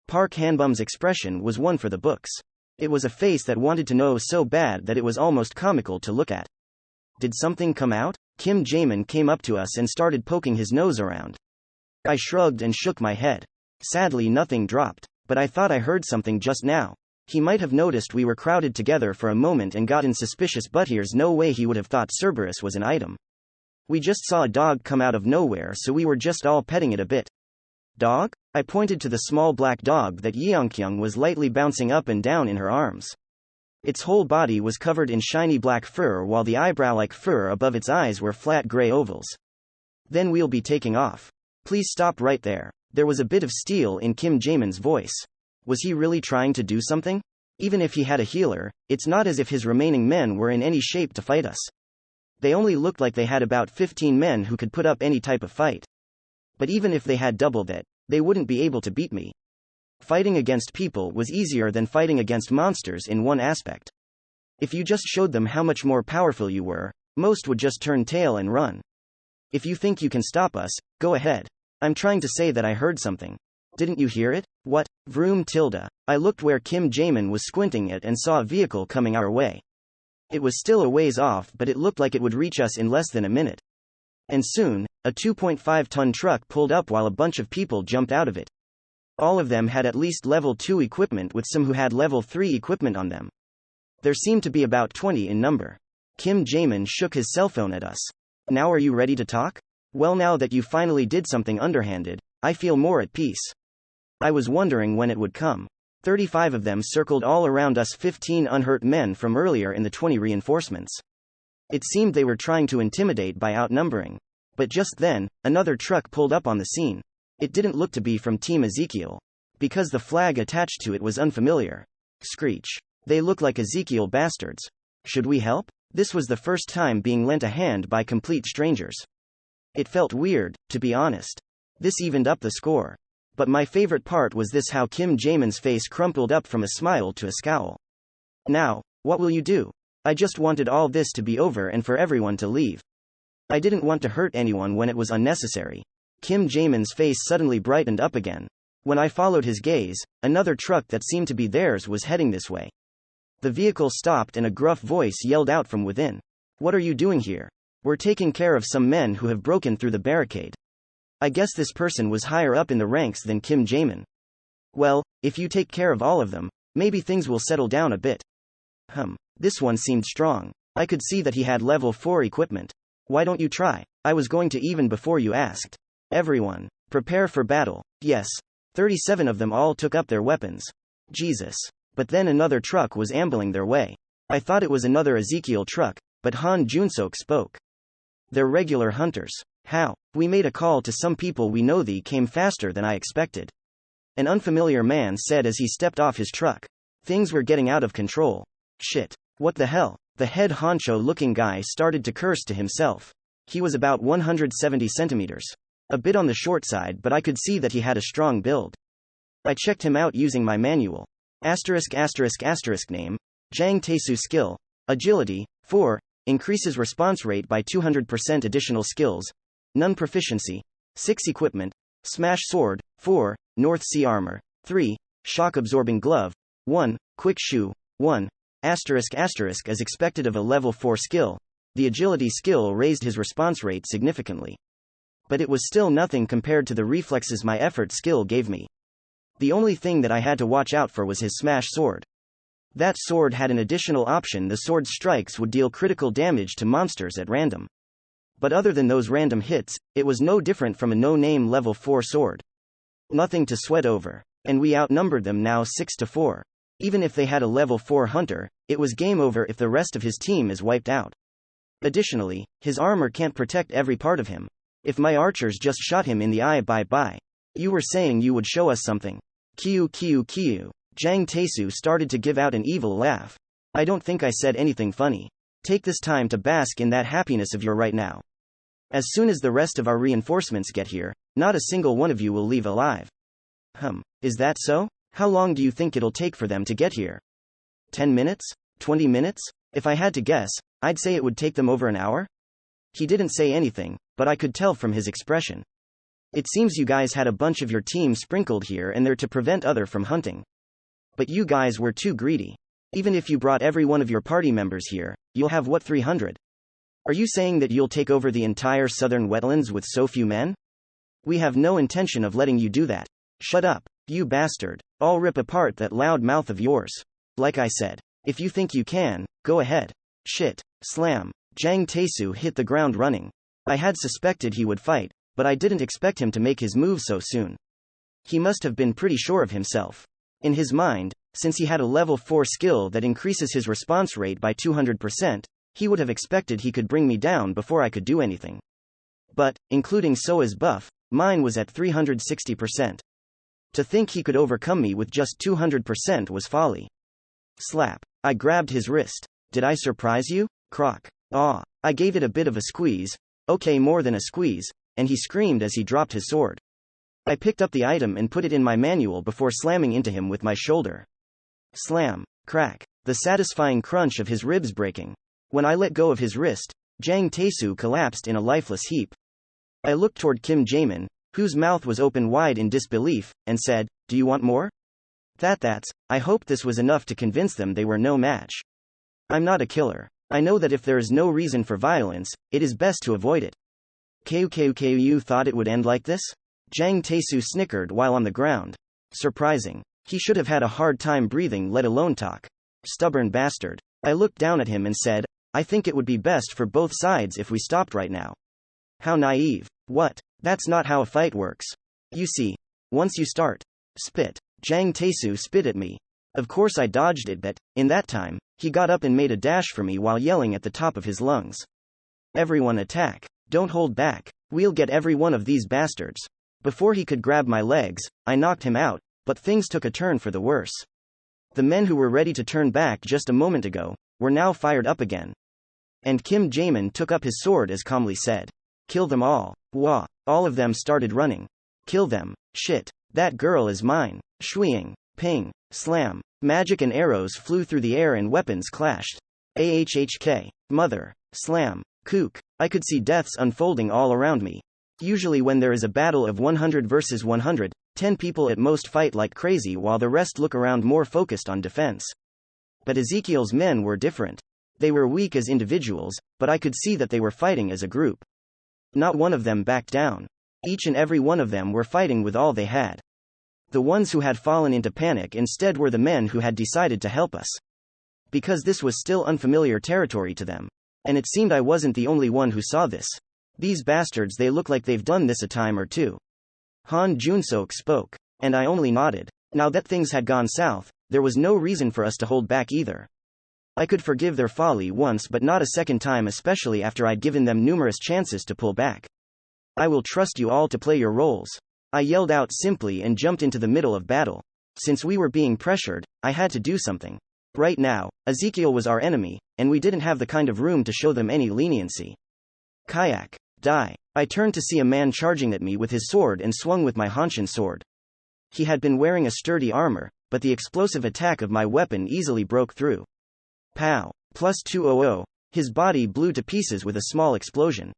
Park Hanbum's expression was one for the books. It was a face that wanted to know so bad that it was almost comical to look at. Did something come out? Kim Jae-min came up to us and started poking his nose around. I shrugged and shook my head. Sadly, nothing dropped, but I thought I heard something just now. He might have noticed we were crowded together for a moment and gotten suspicious, but here's no way he would have thought Cerberus was an item. We just saw a dog come out of nowhere, so we were just all petting it a bit. Dog? I pointed to the small black dog that Yeongkyung was lightly bouncing up and down in her arms. Its whole body was covered in shiny black fur, while the eyebrow-like fur above its eyes were flat gray ovals. Then we'll be taking off. Please stop right there. There was a bit of steel in Kim Jae-min's voice. Was he really trying to do something? Even if he had a healer, it's not as if his remaining men were in any shape to fight us. They only looked like they had about 15 men who could put up any type of fight. But even if they had double that, they wouldn't be able to beat me. Fighting against people was easier than fighting against monsters in one aspect. If you just showed them how much more powerful you were, most would just turn tail and run. If you think you can stop us, go ahead. I'm trying to say that I heard something. Didn't you hear it? What? Vroom tilde. I looked where Kim Jae-min was squinting at and saw a vehicle coming our way. It was still a ways off, but it looked like it would reach us in less than a minute. And soon, a 2.5-ton truck pulled up while a bunch of people jumped out of it. All of them had at least level 2 equipment, with some who had level 3 equipment on them. There seemed to be about 20 in number. Kim Jae-min shook his cell phone at us. Now are you ready to talk? Well, now that you finally did something underhanded, I feel more at peace. I was wondering when it would come. 35 of them circled all around us, 15 unhurt men from earlier in the 20 reinforcements. It seemed they were trying to intimidate by outnumbering. But just then, another truck pulled up on the scene. It didn't look to be from Team Ezekiel, because the flag attached to it was unfamiliar. Screech. They look like Ezekiel bastards. Should we help? This was the first time being lent a hand by complete strangers. It felt weird, to be honest. This evened up the score. But my favorite part was this: how Kim Jae-min's face crumpled up from a smile to a scowl. Now, what will you do? I just wanted all this to be over and for everyone to leave. I didn't want to hurt anyone when it was unnecessary. Kim Jae-min's face suddenly brightened up again. When I followed his gaze, another truck that seemed to be theirs was heading this way. The vehicle stopped and a gruff voice yelled out from within. What are you doing here? We're taking care of some men who have broken through the barricade. I guess this person was higher up in the ranks than Kim Jae-min. Well, if you take care of all of them, maybe things will settle down a bit. This one seemed strong. I could see that he had level 4 equipment. Why don't you try? I was going to even before you asked. Everyone, prepare for battle. Yes. 37 of them all took up their weapons. Jesus. But then another truck was ambling their way. I thought it was another Ezekiel truck, but Han Junsok spoke. They're regular hunters. How? We made a call to some people we know. They came faster than I expected. An unfamiliar man said as he stepped off his truck. Things were getting out of control. Shit. What the hell? The head honcho looking guy started to curse to himself. He was about 170 centimeters. A bit on the short side, but I could see that he had a strong build. I checked him out using my manual. Name. Jang Taesu skill. Agility, 4. Increases response rate by 200%. Additional skills. None proficiency. 6 equipment. Smash sword, 4. North Sea armor, 3. Shock absorbing glove, 1. Quick shoe, 1. As expected of a level 4 skill, the agility skill raised his response rate significantly. But it was still nothing compared to the reflexes my effort skill gave me. The only thing that I had to watch out for was his smash sword. That sword had an additional option: the sword's strikes would deal critical damage to monsters at random. But other than those random hits, it was no different from a no-name level 4 sword. Nothing to sweat over. And we outnumbered them now 6-4. Even if they had a level 4 hunter, it was game over if the rest of his team is wiped out. Additionally, his armor can't protect every part of him. If my archers just shot him in the eye, bye-bye. You were saying you would show us something. Kiu. Jang Taesu started to give out an evil laugh. I don't think I said anything funny. Take this time to bask in that happiness of yours right now. As soon as the rest of our reinforcements get here, not a single one of you will leave alive. Is that so? How long do you think it'll take for them to get here? 10 minutes? 20 minutes? If I had to guess, I'd say it would take them over an hour? He didn't say anything, but I could tell from his expression. It seems you guys had a bunch of your team sprinkled here and there to prevent other from hunting. But you guys were too greedy. Even if you brought every one of your party members here, you'll have what, 300? Are you saying that you'll take over the entire southern wetlands with so few men? We have no intention of letting you do that. Shut up, you bastard. I'll rip apart that loud mouth of yours. Like I said, if you think you can, go ahead. Shit. Slam. Jang Tae-soo hit the ground running. I had suspected he would fight, but I didn't expect him to make his move so soon. He must have been pretty sure of himself. In his mind, since he had a level 4 skill that increases his response rate by 200%, he would have expected he could bring me down before I could do anything. But, including Soa's buff, mine was at 360%. To think he could overcome me with just 200% was folly. Slap. I grabbed his wrist. Did I surprise you? Croc. Ah. I gave it a bit of a squeeze, okay, more than a squeeze, and he screamed as he dropped his sword. I picked up the item and put it in my manual before slamming into him with my shoulder. Slam. Crack. The satisfying crunch of his ribs breaking. When I let go of his wrist, Jang Tae-soo collapsed in a lifeless heap. I looked toward Kim Jae-min, whose mouth was open wide in disbelief, and said, "Do you want more?" I hoped this was enough to convince them they were no match. I'm not a killer. I know that if there is no reason for violence, it is best to avoid it. You thought it would end like this? Jang Tae-soo snickered while on the ground. Surprising. He should have had a hard time breathing, let alone talk. Stubborn bastard. I looked down at him and said, I think it would be best for both sides if we stopped right now. How naive. What? That's not how a fight works. You see, once you start. Spit. Jang Tae-soo spit at me. Of course I dodged it, but, in that time, he got up and made a dash for me while yelling at the top of his lungs. Everyone attack. Don't hold back. We'll get every one of these bastards. Before he could grab my legs, I knocked him out, but things took a turn for the worse. The men who were ready to turn back just a moment ago, were now fired up again. And Kim Jae-min took up his sword as calmly said, "Kill them all." Wah. All of them started running. Kill them. Shit. That girl is mine. Shweeing. Ping. Slam. Magic and arrows flew through the air and weapons clashed. Ahhk. Mother. Slam. Kook. I could see deaths unfolding all around me. Usually when there is a battle of 100 versus 100, 10 people at most fight like crazy while the rest look around more focused on defense. But Ezekiel's men were different. They were weak as individuals, but I could see that they were fighting as a group. Not one of them backed down. Each and every one of them were fighting with all they had. The ones who had fallen into panic instead were the men who had decided to help us. Because this was still unfamiliar territory to them. And it seemed I wasn't the only one who saw this. These bastards, they look like they've done this a time or two. Han Junseok spoke. And I only nodded. Now that things had gone south, there was no reason for us to hold back either. I could forgive their folly once but not a second time, especially after I'd given them numerous chances to pull back. I will trust you all to play your roles. I yelled out simply and jumped into the middle of battle. Since we were being pressured, I had to do something. Right now, Ezekiel was our enemy, and we didn't have the kind of room to show them any leniency. Kayak. Die. I turned to see a man charging at me with his sword and swung with my Hanshin sword. He had been wearing a sturdy armor, but the explosive attack of my weapon easily broke through. Pow. +200. His body blew to pieces with a small explosion.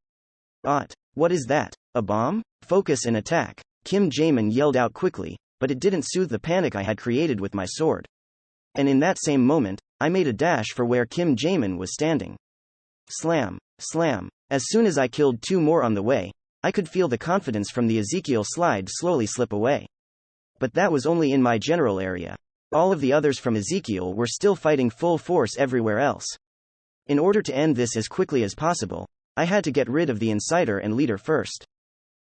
What is that? A bomb? Focus and attack. Kim Jae-min yelled out quickly, but it didn't soothe the panic I had created with my sword. And in that same moment, I made a dash for where Kim Jae-min was standing. Slam. Slam. As soon as I killed two more on the way, I could feel the confidence from the Ezekiel slide slowly slip away. But that was only in my general area. All of the others from Ezekiel were still fighting full force everywhere else. In order to end this as quickly as possible, I had to get rid of the insider and leader first.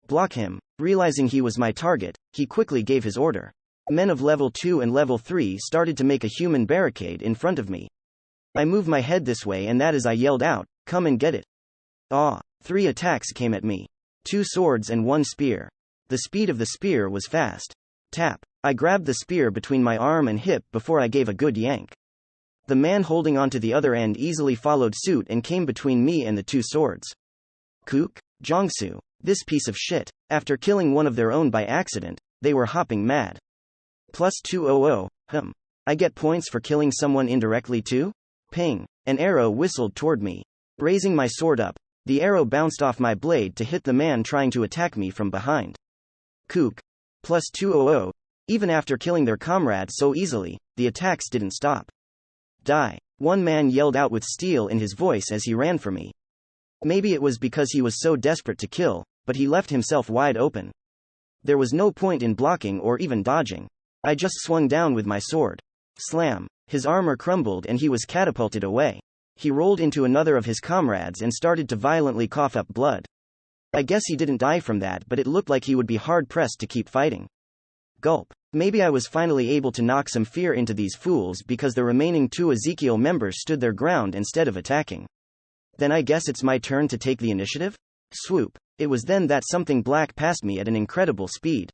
Block him. Realizing he was my target, he quickly gave his order. Men of level 2 and level 3 started to make a human barricade in front of me. I moved my head this way and that as I yelled out, "Come and get it." 3 attacks came at me. 2 swords and 1 spear. The speed of the spear was fast. Tap. I grabbed the spear between my arm and hip before I gave a good yank. The man holding onto the other end easily followed suit and came between me and the 2 swords. Kook. Jongsu. This piece of shit. After killing one of their own by accident, they were hopping mad. +200. I get points for killing someone indirectly too? Ping. An arrow whistled toward me. Raising my sword up, the arrow bounced off my blade to hit the man trying to attack me from behind. Kook. +200. Even after killing their comrade so easily, the attacks didn't stop. Die. One man yelled out with steel in his voice as he ran for me. Maybe it was because he was so desperate to kill, but he left himself wide open. There was no point in blocking or even dodging. I just swung down with my sword. Slam. His armor crumbled and he was catapulted away. He rolled into another of his comrades and started to violently cough up blood. I guess he didn't die from that, but it looked like he would be hard-pressed to keep fighting. Gulp. Maybe I was finally able to knock some fear into these fools because the remaining 2 Ezekiel members stood their ground instead of attacking. Then I guess it's my turn to take the initiative? Swoop. It was then that something black passed me at an incredible speed.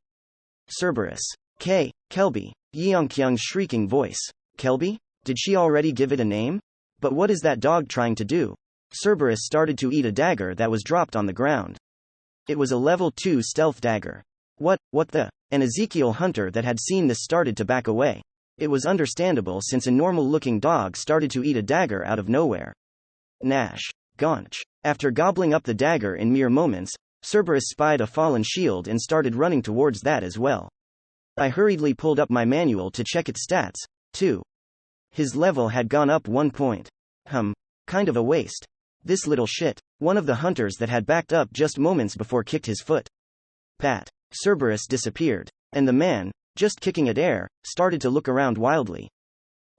Cerberus. Kelby. Yeongkyung's shrieking voice. Kelby? Did she already give it a name? But what is that dog trying to do? Cerberus started to eat a dagger that was dropped on the ground. It was a level 2 stealth dagger. What the? An Ezekiel hunter that had seen this started to back away. It was understandable since a normal-looking dog started to eat a dagger out of nowhere. Nash. Gaunch. After gobbling up the dagger in mere moments, Cerberus spied a fallen shield and started running towards that as well. I hurriedly pulled up my manual to check its stats, too. His level had gone up 1 point. Kind of a waste. This little shit. One of the hunters that had backed up just moments before kicked his foot. Pat. Cerberus disappeared. And the man, just kicking at air, started to look around wildly.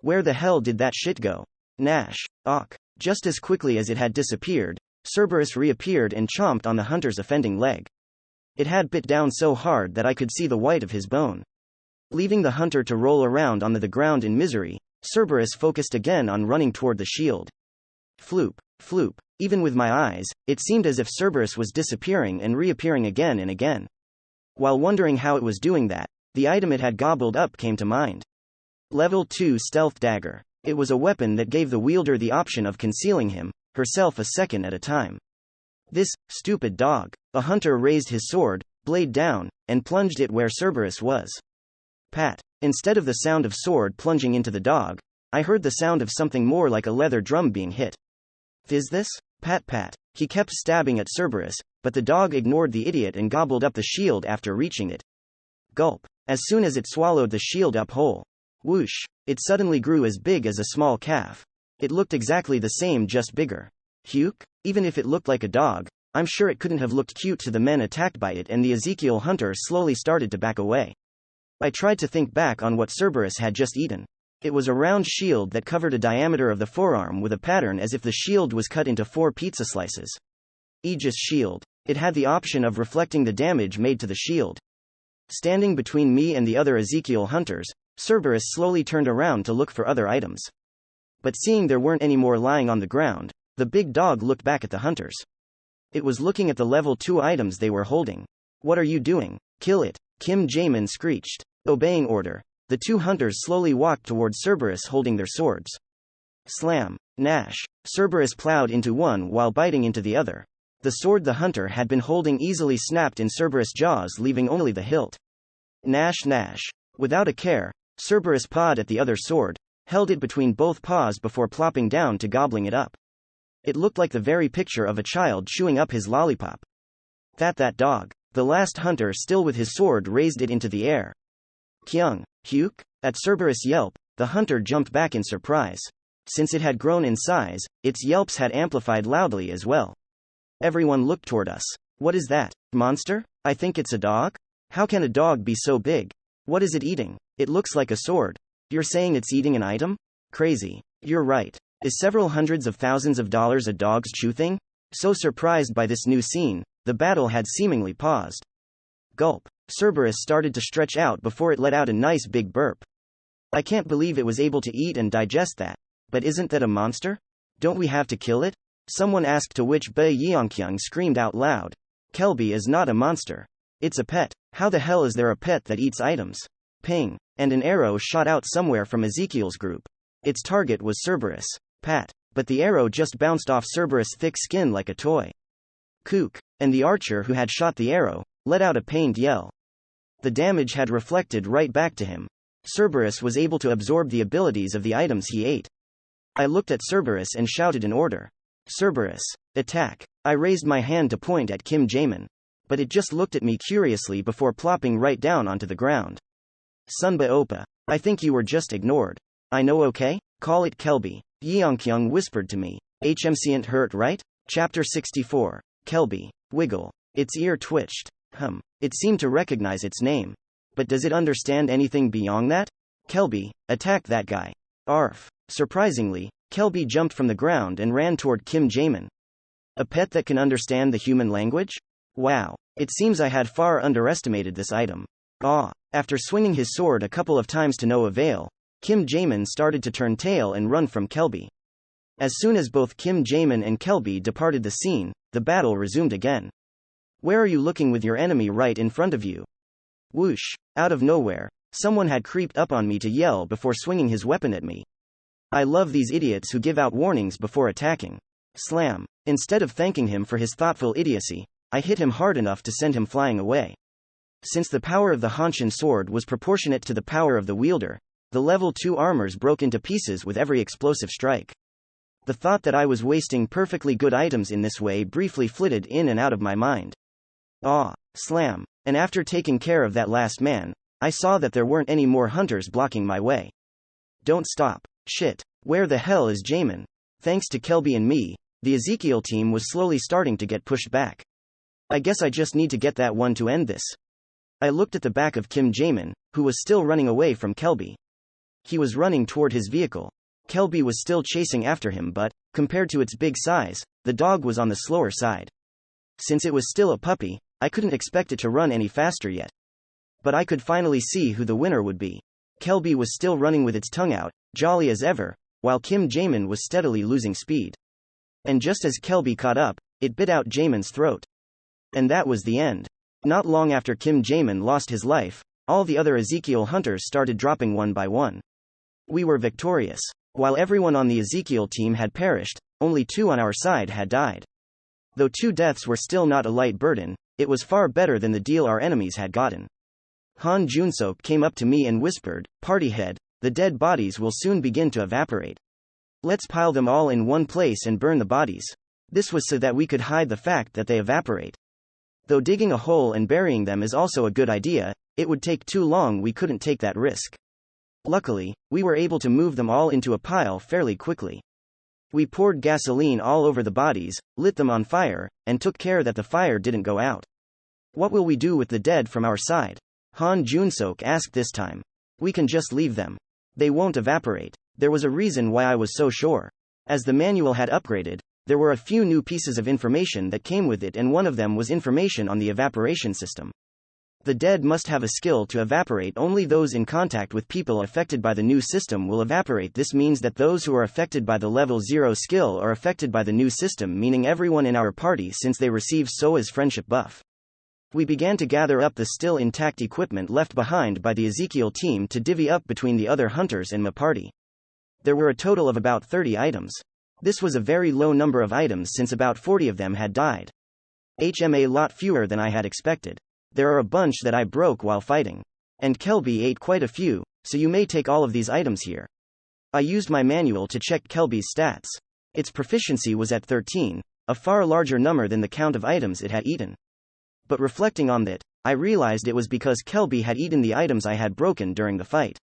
Where the hell did that shit go? Nash. Awk. Just as quickly as it had disappeared, Cerberus reappeared and chomped on the hunter's offending leg. It had bit down so hard that I could see the white of his bone. Leaving the hunter to roll around on the ground in misery, Cerberus focused again on running toward the shield. Floop. Even with my eyes, it seemed as if Cerberus was disappearing and reappearing again and again. While wondering how it was doing that, the item it had gobbled up came to mind. Level 2 stealth dagger. It was a weapon that gave the wielder the option of concealing herself a second at a time. This stupid dog. A hunter raised his sword, blade down, and plunged it where Cerberus was. Pat. Instead of the sound of sword plunging into the dog, I heard the sound of something more like a leather drum being hit. Fizz this? Pat. He kept stabbing at Cerberus, but the dog ignored the idiot and gobbled up the shield after reaching it. Gulp. As soon as it swallowed the shield up whole. Whoosh. It suddenly grew as big as a small calf. It looked exactly the same, just bigger. Huke? Even if it looked like a dog, I'm sure it couldn't have looked cute to the men attacked by it, and the Ezekiel hunter slowly started to back away. I tried to think back on what Cerberus had just eaten. It was a round shield that covered a diameter of the forearm with a pattern as if the shield was cut into 4 pizza slices. Aegis shield. It had the option of reflecting the damage made to the shield. Standing between me and the other Ezekiel hunters, Cerberus slowly turned around to look for other items. But seeing there weren't any more lying on the ground, the big dog looked back at the hunters. It was looking at the level 2 items they were holding. What are you doing? Kill it, Kim Jamin screeched. Obeying order, the 2 hunters slowly walked towards Cerberus holding their swords. Slam. Nash. Cerberus plowed into one while biting into the other. The sword the hunter had been holding easily snapped in Cerberus' jaws, leaving only the hilt. Nash. Without a care, Cerberus pawed at the other sword, held it between both paws before plopping down to gobbling it up. It looked like the very picture of a child chewing up his lollipop. That dog. The last hunter, still with his sword, raised it into the air. Kyung. Huke? At Cerberus' yelp, the hunter jumped back in surprise. Since it had grown in size, its yelps had amplified loudly as well. Everyone looked toward us. What is that? Monster? I think it's a dog? How can a dog be so big? What is it eating? It looks like a sword. You're saying it's eating an item? Crazy. You're right. Is several hundreds of thousands of dollars a dog's chew thing? So surprised by this new scene, the battle had seemingly paused. Gulp. Cerberus started to stretch out before it let out a nice big burp. I can't believe it was able to eat and digest that. But isn't that a monster? Don't we have to kill it? Someone asked, to which Bae Yeongkyung screamed out loud. Kelby is not a monster. It's a pet. How the hell is there a pet that eats items? Ping. And an arrow shot out somewhere from Ezekiel's group. Its target was Cerberus. Pat. But the arrow just bounced off Cerberus' thick skin like a toy. Kook. And the archer who had shot the arrow let out a pained yell. The damage had reflected right back to him. Cerberus was able to absorb the abilities of the items he ate. I looked at Cerberus and shouted an order. Cerberus, attack. I raised my hand to point at Kim Jamin. But it just looked at me curiously before plopping right down onto the ground. Sunba Opa. I think you were just ignored. I know, okay? Call it Kelby, Yeongkyung whispered to me. HMCant hurt, right? Chapter 64. Kelby. Wiggle. Its ear twitched. It seemed to recognize its name. But does it understand anything beyond that? Kelby, attack that guy. Arf. Surprisingly, Kelby jumped from the ground and ran toward Kim Jaemin. A pet that can understand the human language? Wow. It seems I had far underestimated this item. After swinging his sword a couple of times to no avail, Kim Jaemin started to turn tail and run from Kelby. As soon as both Kim Jaemin and Kelby departed the scene, the battle resumed again. Where are you looking with your enemy right in front of you? Whoosh. Out of nowhere, someone had creeped up on me to yell before swinging his weapon at me. I love these idiots who give out warnings before attacking. Slam. Instead of thanking him for his thoughtful idiocy, I hit him hard enough to send him flying away. Since the power of the Hanshin sword was proportionate to the power of the wielder, the level 2 armors broke into pieces with every explosive strike. The thought that I was wasting perfectly good items in this way briefly flitted in and out of my mind. Slam. And after taking care of that last man, I saw that there weren't any more hunters blocking my way. Don't stop. Shit. Where the hell is Jaemin? Thanks to Kelby and me, the Ezekiel team was slowly starting to get pushed back. I guess I just need to get that one to end this. I looked at the back of Kim Jaemin, who was still running away from Kelby. He was running toward his vehicle. Kelby was still chasing after him, but, compared to its big size, the dog was on the slower side. Since it was still a puppy, I couldn't expect it to run any faster yet. But I could finally see who the winner would be. Kelby was still running with its tongue out, jolly as ever, while Kim Jaemin was steadily losing speed. And just as Kelby caught up, it bit out Jaemin's throat. And that was the end. Not long after Kim Jaemin lost his life, all the other Ezekiel hunters started dropping one by one. We were victorious. While everyone on the Ezekiel team had perished, only 2 on our side had died. Though 2 deaths were still not a light burden, it was far better than the deal our enemies had gotten. Han Junsok came up to me and whispered, "Party head, the dead bodies will soon begin to evaporate. Let's pile them all in one place and burn the bodies." This was so that we could hide the fact that they evaporate. Though digging a hole and burying them is also a good idea, it would take too long. We couldn't take that risk. Luckily, we were able to move them all into a pile fairly quickly. We poured gasoline all over the bodies, lit them on fire, and took care that the fire didn't go out. "What will we do with the dead from our side?" Han Junsok asked this time. "We can just leave them. They won't evaporate." There was a reason why I was so sure. As the manual had upgraded, there were a few new pieces of information that came with it, and one of them was information on the evaporation system. The dead must have a skill to evaporate. Only those in contact with people affected by the new system will evaporate. This means that those who are affected by the level 0 skill are affected by the new system, meaning everyone in our party, since they received Soa's friendship buff. We began to gather up the still intact equipment left behind by the Ezekiel team to divvy up between the other hunters and my party. There were a total of about 30 items. This was a very low number of items since about 40 of them had died. A lot fewer than I had expected. There are a bunch that I broke while fighting. And Kelby ate quite a few, so you may take all of these items here. I used my manual to check Kelby's stats. Its proficiency was at 13, a far larger number than the count of items it had eaten. But reflecting on that, I realized it was because Kelby had eaten the items I had broken during the fight.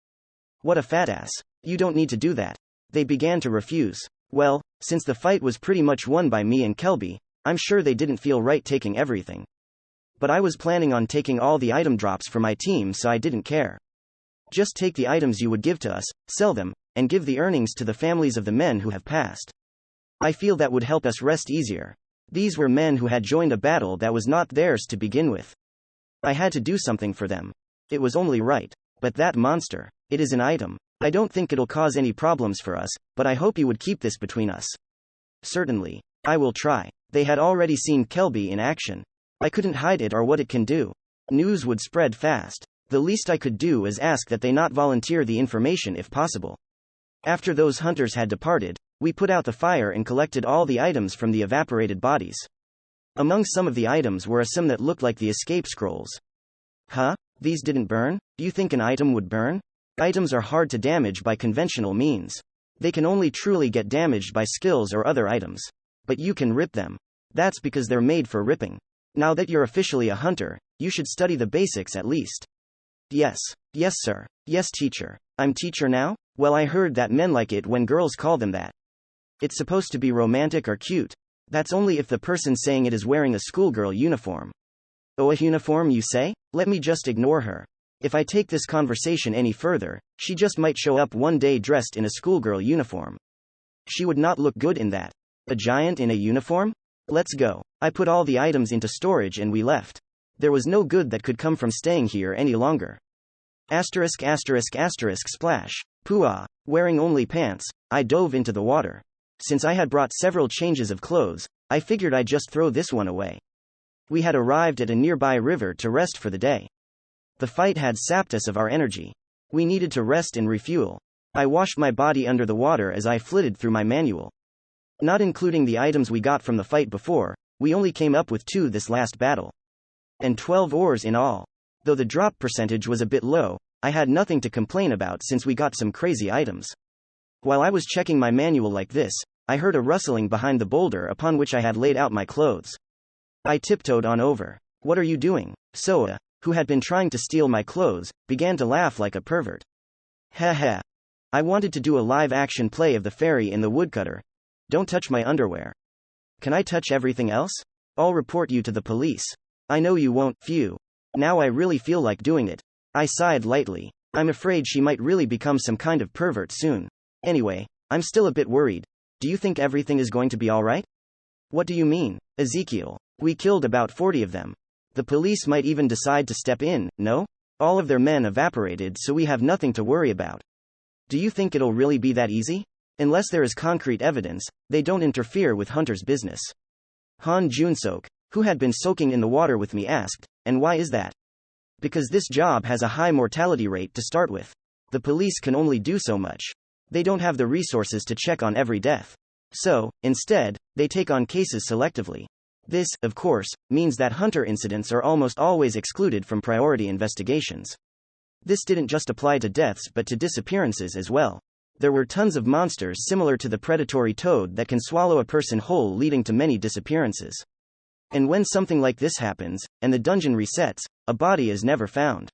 What a fat ass. You don't need to do that. They began to refuse. Well, since the fight was pretty much won by me and Kelby, I'm sure they didn't feel right taking everything. But I was planning on taking all the item drops for my team, so I didn't care. Just take the items you would give to us, sell them, and give the earnings to the families of the men who have passed. I feel that would help us rest easier. These were men who had joined a battle that was not theirs to begin with. I had to do something for them. It was only right. But that monster, it is an item. I don't think it'll cause any problems for us, but I hope you would keep this between us. Certainly. I will try. They had already seen Kelby in action. I couldn't hide it or what it can do. News would spread fast. The least I could do is ask that they not volunteer the information if possible. After those hunters had departed, we put out the fire and collected all the items from the evaporated bodies. Among some of the items were some that looked like the escape scrolls. Huh? These didn't burn? Do you think an item would burn? Items are hard to damage by conventional means. They can only truly get damaged by skills or other items. But you can rip them. That's because they're made for ripping. Now that you're officially a hunter, you should study the basics at least. Yes. Yes, sir. Yes, teacher. I'm teacher now? Well, I heard that men like it when girls call them that. It's supposed to be romantic or cute. That's only if the person saying it is wearing a schoolgirl uniform. Oh, a uniform, you say? Let me just ignore her. If I take this conversation any further, she just might show up one day dressed in a schoolgirl uniform. She would not look good in that. A giant in a uniform? Let's go. I put all the items into storage and we left. There was no good that could come from staying here any longer. Asterisk asterisk asterisk splash. Pooah. Wearing only pants, I dove into the water. Since I had brought several changes of clothes, I figured I'd just throw this one away. We had arrived at a nearby river to rest for the day. The fight had sapped us of our energy. We needed to rest and refuel. I washed my body under the water as I flitted through my manual. Not including the items we got from the fight before, we only came up with 2 this last battle. And 12 ores in all. Though the drop percentage was a bit low, I had nothing to complain about since we got some crazy items. While I was checking my manual like this, I heard a rustling behind the boulder upon which I had laid out my clothes. I tiptoed on over. What are you doing? Soa, who had been trying to steal my clothes, began to laugh like a pervert. Ha ha. I wanted to do a live-action play of the fairy in the woodcutter. Don't touch my underwear. Can I touch everything else? I'll report you to the police. I know you won't, phew. Now I really feel like doing it. I sighed lightly. I'm afraid she might really become some kind of pervert soon. Anyway, I'm still a bit worried. Do you think everything is going to be alright? What do you mean, Ezekiel? We killed about 40 of them. The police might even decide to step in, no? All of their men evaporated, so we have nothing to worry about. Do you think it'll really be that easy? Unless there is concrete evidence, they don't interfere with Hunter's business. Han Junsok, who had been soaking in the water with me, asked, and why is that? Because this job has a high mortality rate to start with. The police can only do so much. They don't have the resources to check on every death. So, instead, they take on cases selectively. This, of course, means that Hunter incidents are almost always excluded from priority investigations. This didn't just apply to deaths but to disappearances as well. There were tons of monsters similar to the predatory toad that can swallow a person whole, leading to many disappearances. And when something like this happens, and the dungeon resets, a body is never found.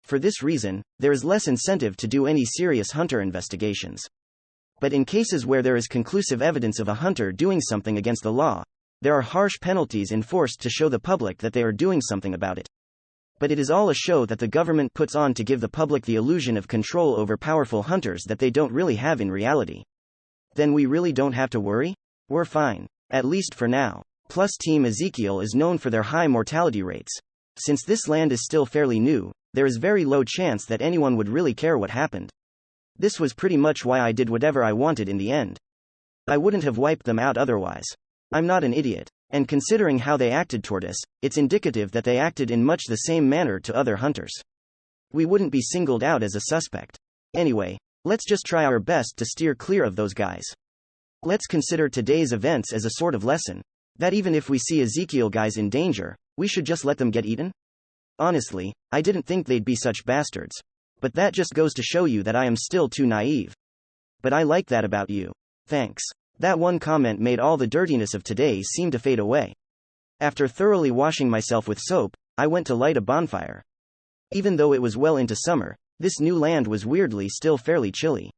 For this reason, there is less incentive to do any serious Hunter investigations. But in cases where there is conclusive evidence of a Hunter doing something against the law, there are harsh penalties enforced to show the public that they are doing something about it. But it is all a show that the government puts on to give the public the illusion of control over powerful Hunters that they don't really have in reality. Then we really don't have to worry? We're fine. At least for now. Plus, Team Ezekiel is known for their high mortality rates. Since this land is still fairly new, there is very low chance that anyone would really care what happened. This was pretty much why I did whatever I wanted in the end. I wouldn't have wiped them out otherwise. I'm not an idiot. And considering how they acted toward us, it's indicative that they acted in much the same manner to other Hunters. We wouldn't be singled out as a suspect. Anyway, let's just try our best to steer clear of those guys. Let's consider today's events as a sort of lesson. That even if we see Ezekiel guys in danger, we should just let them get eaten? Honestly, I didn't think they'd be such bastards. But that just goes to show you that I am still too naive. But I like that about you. Thanks. That one comment made all the dirtiness of today seem to fade away. After thoroughly washing myself with soap, I went to light a bonfire. Even though it was well into summer, this new land was weirdly still fairly chilly.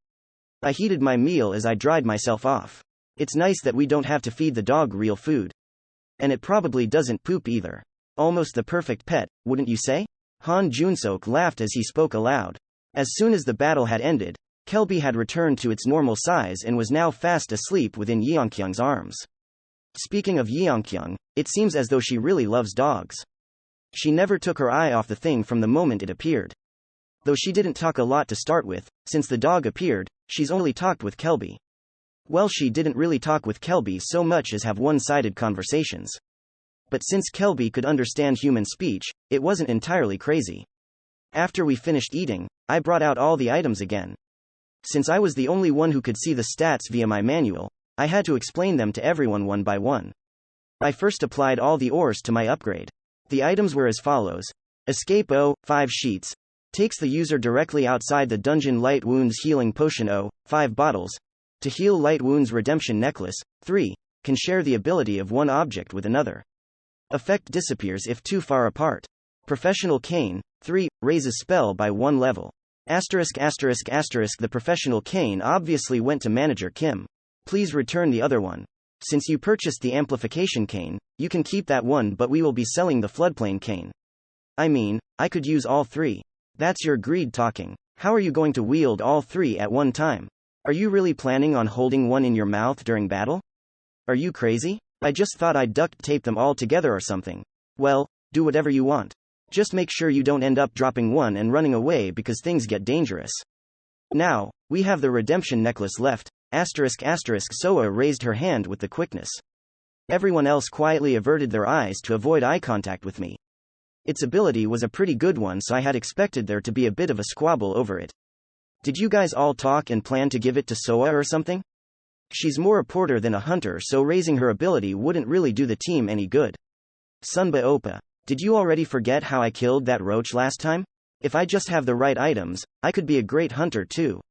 I heated my meal as I dried myself off. It's nice that we don't have to feed the dog real food. And it probably doesn't poop either. Almost the perfect pet, wouldn't you say? Han Junsok laughed as he spoke aloud. As soon as the battle had ended, Kelby had returned to its normal size and was now fast asleep within Yeongkyung's arms. Speaking of Yeongkyung, it seems as though she really loves dogs. She never took her eye off the thing from the moment it appeared. Though she didn't talk a lot to start with, since the dog appeared, she's only talked with Kelby. Well, she didn't really talk with Kelby so much as have one-sided conversations. But since Kelby could understand human speech, it wasn't entirely crazy. After we finished eating, I brought out all the items again. Since I was the only one who could see the stats via my manual, I had to explain them to everyone one by one. I first applied all the ores to my upgrade. The items were as follows. Escape O, 5 sheets. Takes the user directly outside the dungeon. Light Wounds Healing Potion O, 5 bottles. To heal Light Wounds Redemption Necklace, 3. Can share the ability of one object with another. Effect disappears if too far apart. Professional Cane, 3. Raises spell by 1 level. The professional cane obviously went to Manager Kim. Please return the other one. Since you purchased the amplification cane, you can keep that one, but we will be selling the floodplain cane. I mean, I could use all three. That's your greed talking. How are you going to wield all three at one time? Are you really planning on holding one in your mouth during battle? Are you crazy? I just thought I'd duct tape them all together or something. Well, do whatever you want. Just make sure you don't end up dropping one and running away because things get dangerous. Now, we have the redemption necklace left. Soa raised her hand with the quickness. Everyone else quietly averted their eyes to avoid eye contact with me. Its ability was a pretty good one, so I had expected there to be a bit of a squabble over it. Did you guys all talk and plan to give it to Soa or something? She's more a porter than a hunter, so raising her ability wouldn't really do the team any good. Sunba Opa, did you already forget how I killed that roach last time? If I just have the right items, I could be a great hunter too.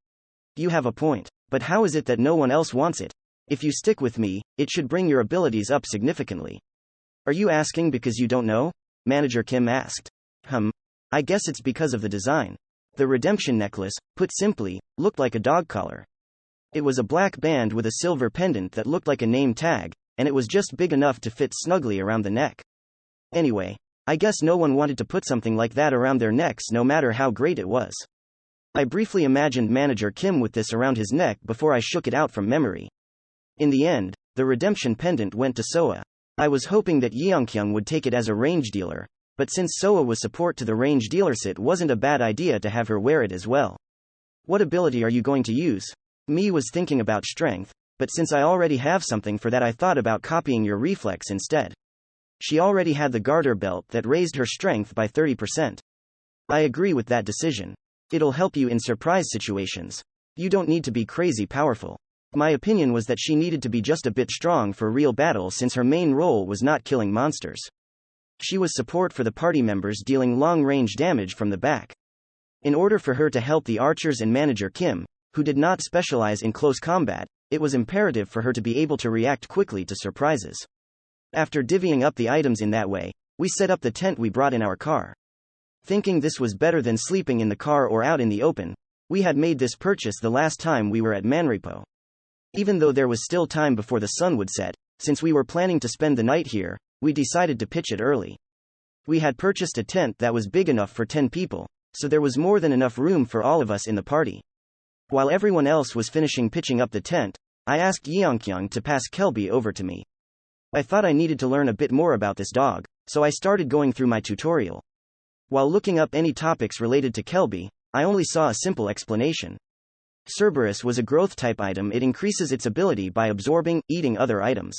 You have a point. But how is it that no one else wants it? If you stick with me, it should bring your abilities up significantly. Are you asking because you don't know? Manager Kim asked. I guess it's because of the design. The redemption necklace, put simply, looked like a dog collar. It was a black band with a silver pendant that looked like a name tag, and it was just big enough to fit snugly around the neck. Anyway, I guess no one wanted to put something like that around their necks no matter how great it was. I briefly imagined Manager Kim with this around his neck before I shook it out from memory. In the end, the redemption pendant went to Soa. I was hoping that Yeongkyung would take it as a range dealer, but since Soa was support to the range dealers, it wasn't a bad idea to have her wear it as well. What ability are you going to use? Me was thinking about strength, but since I already have something for that, I thought about copying your reflex instead. She already had the garter belt that raised her strength by 30%. I agree with that decision. It'll help you in surprise situations. You don't need to be crazy powerful. My opinion was that she needed to be just a bit strong for real battle since her main role was not killing monsters. She was support for the party members, dealing long-range damage from the back. In order for her to help the archers and Manager Kim, who did not specialize in close combat, it was imperative for her to be able to react quickly to surprises. After divvying up the items in that way, we set up the tent we brought in our car. Thinking this was better than sleeping in the car or out in the open, we had made this purchase the last time we were at Manripo. Even though there was still time before the sun would set, since we were planning to spend the night here, we decided to pitch it early. We had purchased a tent that was big enough for 10 people, so there was more than enough room for all of us in the party. While everyone else was finishing pitching up the tent, I asked Yeongkyung to pass Kelby over to me. I thought I needed to learn a bit more about this dog, so I started going through my tutorial. While looking up any topics related to Kelby, I only saw a simple explanation. Cerberus was a growth-type item. It increases its ability by absorbing, eating other items.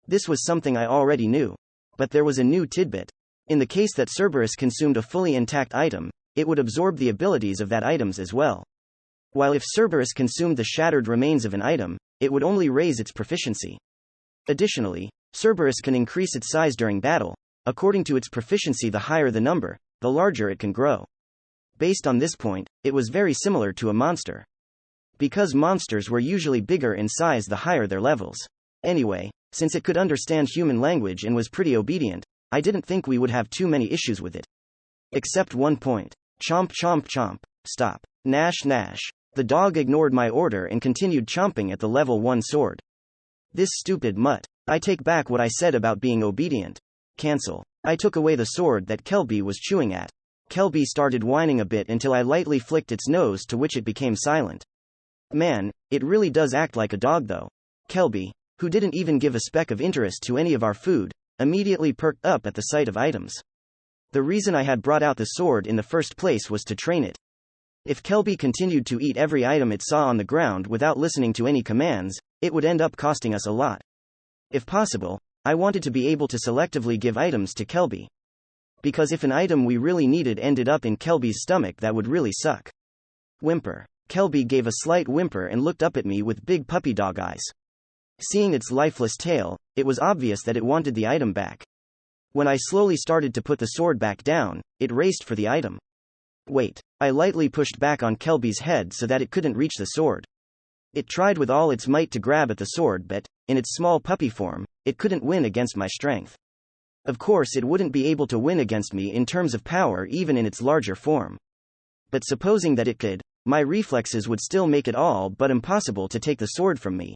This was something I already knew. But there was a new tidbit. In the case that Cerberus consumed a fully intact item, it would absorb the abilities of that items as well. While if Cerberus consumed the shattered remains of an item, it would only raise its proficiency. Additionally, Cerberus can increase its size during battle. According to its proficiency, the higher the number, the larger it can grow. Based on this point, it was very similar to a monster. Because monsters were usually bigger in size the higher their levels. Anyway, since it could understand human language and was pretty obedient, I didn't think we would have too many issues with it. Except one point. Chomp chomp chomp. Stop. Nash nash. The dog ignored my order and continued chomping at the level 1 sword. This stupid mutt. I take back what I said about being obedient. Cancel. I took away the sword that Kelby was chewing at. Kelby started whining a bit until I lightly flicked its nose, to which it became silent. Man, it really does act like a dog though. Kelby, who didn't even give a speck of interest to any of our food, immediately perked up at the sight of items. The reason I had brought out the sword in the first place was to train it. If Kelby continued to eat every item it saw on the ground without listening to any commands, it would end up costing us a lot. If possible, I wanted to be able to selectively give items to Kelby. Because if an item we really needed ended up in Kelby's stomach, that would really suck. Whimper. Kelby gave a slight whimper and looked up at me with big puppy dog eyes. Seeing its lifeless tail, it was obvious that it wanted the item back. When I slowly started to put the sword back down, it raced for the item. Wait. I lightly pushed back on Kelby's head so that it couldn't reach the sword. It tried with all its might to grab at the sword, but, in its small puppy form, it couldn't win against my strength. Of course, it wouldn't be able to win against me in terms of power even in its larger form. But supposing that it could, my reflexes would still make it all but impossible to take the sword from me.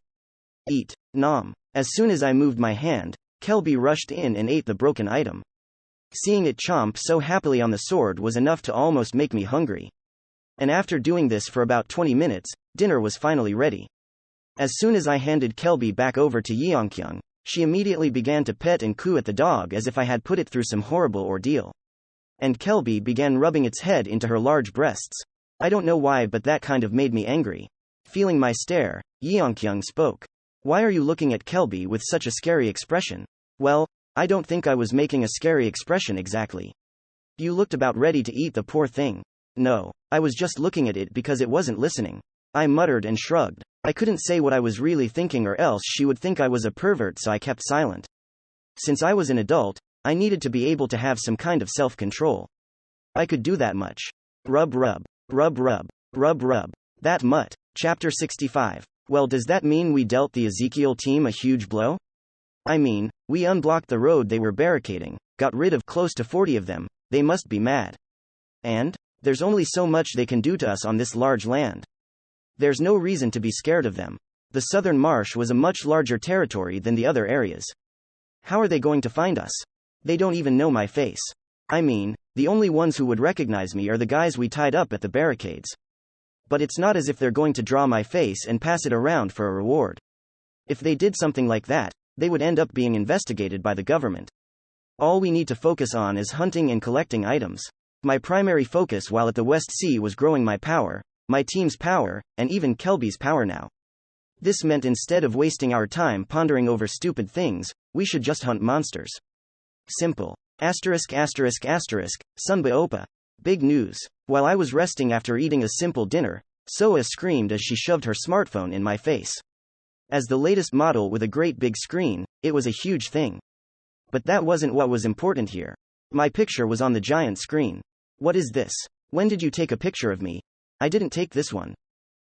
Eat. Nom. As soon as I moved my hand, Kelby rushed in and ate the broken item. Seeing it chomp so happily on the sword was enough to almost make me hungry. And after doing this for about 20 minutes, dinner was finally ready. As soon as I handed Kelby back over to Yeongkyung, she immediately began to pet and coo at the dog as if I had put it through some horrible ordeal. And Kelby began rubbing its head into her large breasts. I don't know why, but that kind of made me angry. Feeling my stare, Yeongkyung spoke. Why are you looking at Kelby with such a scary expression? Well, I don't think I was making a scary expression exactly. You looked about ready to eat the poor thing. No, I was just looking at it because it wasn't listening. I muttered and shrugged. I couldn't say what I was really thinking or else she would think I was a pervert, so I kept silent. Since I was an adult, I needed to be able to have some kind of self-control. I could do that much. Rub rub. Rub rub. Rub rub. That mutt. Chapter 65. Well, does that mean we dealt the Ezekiel team a huge blow? I mean, we unblocked the road they were barricading, got rid of close to 40 of them, they must be mad. And? There's only so much they can do to us on this large land. There's no reason to be scared of them. The southern marsh was a much larger territory than the other areas. How are they going to find us? They don't even know my face. I mean, the only ones who would recognize me are the guys we tied up at the barricades. But it's not as if they're going to draw my face and pass it around for a reward. If they did something like that, they would end up being investigated by the government. All we need to focus on is hunting and collecting items. My primary focus while at the West Sea was growing my power, my team's power, and even Kelby's power now. This meant instead of wasting our time pondering over stupid things, we should just hunt monsters. Simple. Asterisk asterisk asterisk, Sunba Opa. Big news. While I was resting after eating a simple dinner, Soa screamed as she shoved her smartphone in my face. As the latest model with a great big screen, it was a huge thing. But that wasn't what was important here. My picture was on the giant screen. What is this? When did you take a picture of me? I didn't take this one.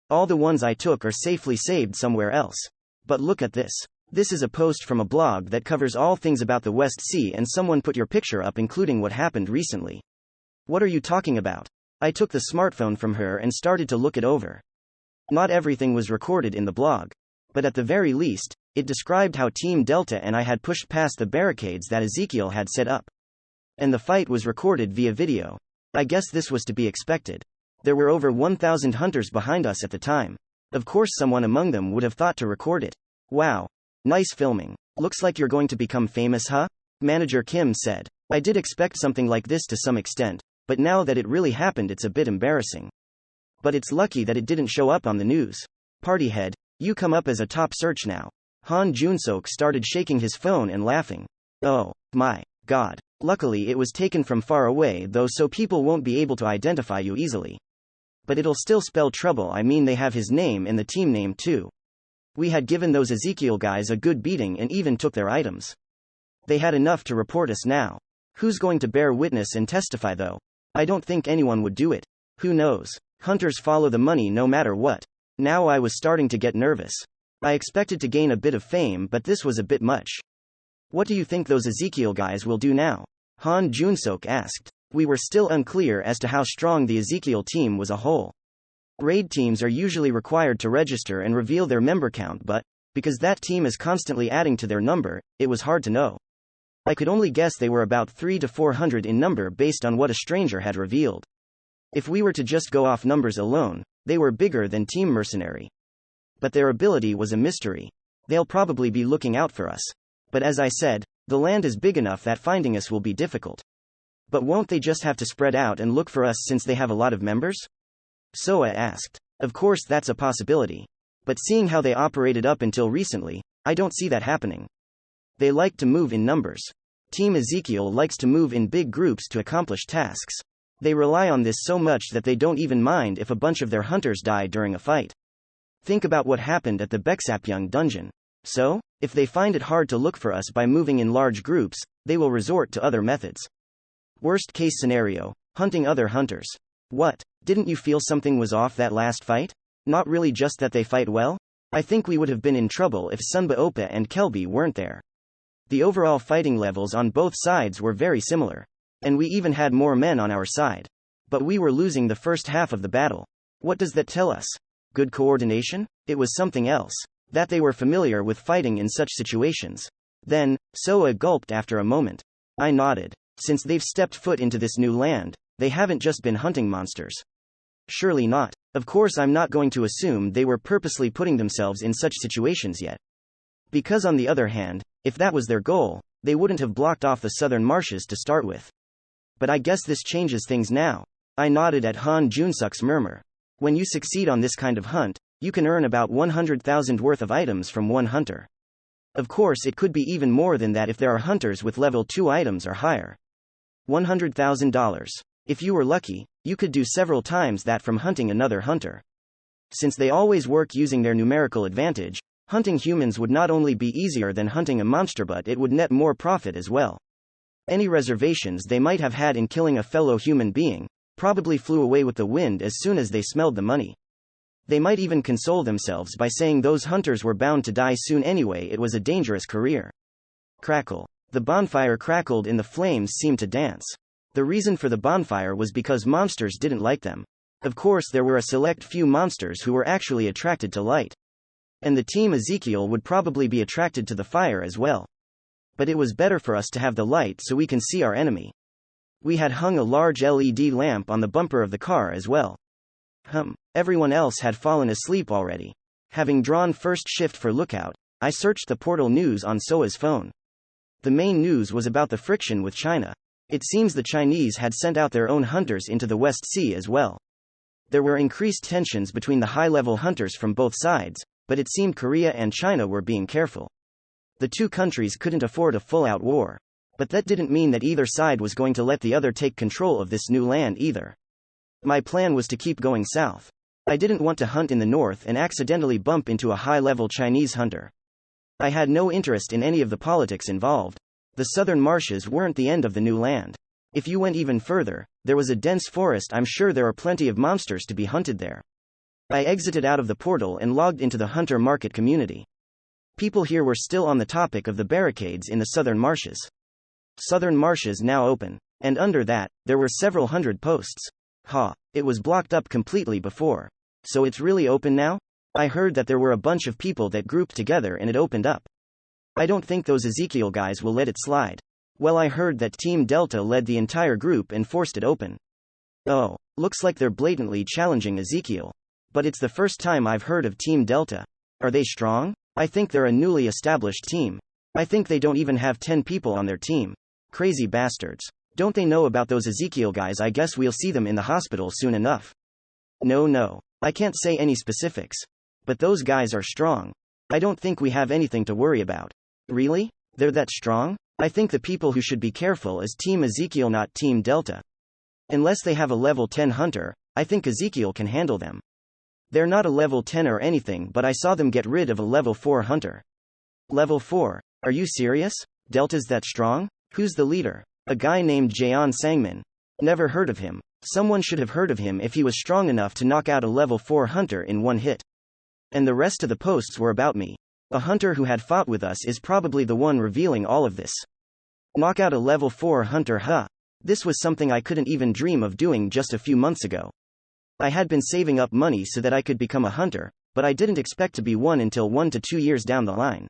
All the ones I took are safely saved somewhere else. But look at this. This is a post from a blog that covers all things about the West Sea, and someone put your picture up including what happened recently. What are you talking about? I took the smartphone from her and started to look it over. Not everything was recorded in the blog. But at the very least, it described how Team Delta and I had pushed past the barricades that Ezekiel had set up. And the fight was recorded via video. I guess this was to be expected. There were over 1,000 hunters behind us at the time. Of course someone among them would have thought to record it. Wow. Nice filming. Looks like you're going to become famous, huh? Manager Kim said. I did expect something like this to some extent, but now that it really happened it's a bit embarrassing. But it's lucky that it didn't show up on the news. Partyhead, you come up as a top search now. Han Junsok started shaking his phone and laughing. Oh, my God. Luckily it was taken from far away though, so people won't be able to identify you easily. But it'll still spell trouble. I mean, they have his name and the team name too. We had given those Ezekiel guys a good beating and even took their items. They had enough to report us now. Who's going to bear witness and testify though? I don't think anyone would do it. Who knows? Hunters follow the money no matter what. Now I was starting to get nervous. I expected to gain a bit of fame, but this was a bit much. What do you think those Ezekiel guys will do now? Han Junsok asked. We were still unclear as to how strong the Ezekiel team was a whole. Raid teams are usually required to register and reveal their member count, but, because that team is constantly adding to their number, it was hard to know. I could only guess they were about 300 to 400 in number based on what a stranger had revealed. If we were to just go off numbers alone, they were bigger than Team Mercenary. But their ability was a mystery. They'll probably be looking out for us. But as I said, the land is big enough that finding us will be difficult. But won't they just have to spread out and look for us since they have a lot of members? Soa asked. Of course that's a possibility. But seeing how they operated up until recently, I don't see that happening. They like to move in numbers. Team Ezekiel likes to move in big groups to accomplish tasks. They rely on this so much that they don't even mind if a bunch of their hunters die during a fight. Think about what happened at the Beksapyeong dungeon. So, if they find it hard to look for us by moving in large groups, they will resort to other methods. Worst case scenario, hunting other hunters. What? Didn't you feel something was off that last fight? Not really just that they fight well? I think we would have been in trouble if Sunba Opa and Kelby weren't there. The overall fighting levels on both sides were very similar. And we even had more men on our side. But we were losing the first half of the battle. What does that tell us? Good coordination? It was something else. That they were familiar with fighting in such situations. Then, Soa gulped after a moment. I nodded. Since they've stepped foot into this new land, they haven't just been hunting monsters. Surely not. Of course, I'm not going to assume they were purposely putting themselves in such situations yet. Because on the other hand, if that was their goal, they wouldn't have blocked off the southern marshes to start with. But I guess this changes things now. I nodded at Han Junsuk's murmur. When you succeed on this kind of hunt, you can earn about 100,000 worth of items from one hunter. Of course, it could be even more than that if there are hunters with level 2 items or higher. $100,000. If you were lucky, you could do several times that from hunting another hunter. Since they always work using their numerical advantage, hunting humans would not only be easier than hunting a monster, but it would net more profit as well. Any reservations they might have had in killing a fellow human being probably flew away with the wind as soon as they smelled the money. They might even console themselves by saying those hunters were bound to die soon anyway. It was a dangerous career. Crackle. The bonfire crackled and the flames seemed to dance. The reason for the bonfire was because monsters didn't like them. Of course, there were a select few monsters who were actually attracted to light. And the team Ezekiel would probably be attracted to the fire as well. But it was better for us to have the light so we can see our enemy. We had hung a large LED lamp on the bumper of the car as well. Everyone else had fallen asleep already. Having drawn first shift for lookout, I searched the portal news on Soa's phone. The main news was about the friction with China. It seems the Chinese had sent out their own hunters into the West Sea as well. There were increased tensions between the high-level hunters from both sides, but it seemed Korea and China were being careful. The two countries couldn't afford a full-out war. But that didn't mean that either side was going to let the other take control of this new land either. My plan was to keep going south. I didn't want to hunt in the north and accidentally bump into a high-level Chinese hunter. I had no interest in any of the politics involved. The southern marshes weren't the end of the new land. If you went even further, there was a dense forest. I'm sure there are plenty of monsters to be hunted there. I exited out of the portal and logged into the hunter market community. People here were still on the topic of the barricades in the southern marshes. Southern marshes now open, and under that, there were several hundred posts. It was blocked up completely before. So it's really open now? I heard that there were a bunch of people that grouped together and it opened up. I don't think those Ezekiel guys will let it slide. Well, I heard that Team Delta led the entire group and forced it open. Oh, looks like they're blatantly challenging Ezekiel. But it's the first time I've heard of Team Delta. Are they strong? I think they're a newly established team. I think they don't even have 10 people on their team. Crazy bastards. Don't they know about those Ezekiel guys? I guess we'll see them in the hospital soon enough. No. I can't say any specifics. But those guys are strong. I don't think we have anything to worry about. Really? They're that strong? I think the people who should be careful is Team Ezekiel, not Team Delta. Unless they have a level 10 hunter, I think Ezekiel can handle them. They're not a level 10 or anything, but I saw them get rid of a level 4 hunter. Level 4? Are you serious? Delta's that strong? Who's the leader? A guy named Jaeon Sangmin. Never heard of him. Someone should have heard of him if he was strong enough to knock out a level 4 hunter in one hit. And the rest of the posts were about me. A hunter who had fought with us is probably the one revealing all of this. Knock out a level 4 hunter, This was something I couldn't even dream of doing just a few months ago. I had been saving up money so that I could become a hunter, but I didn't expect to be one until 1 to 2 years down the line.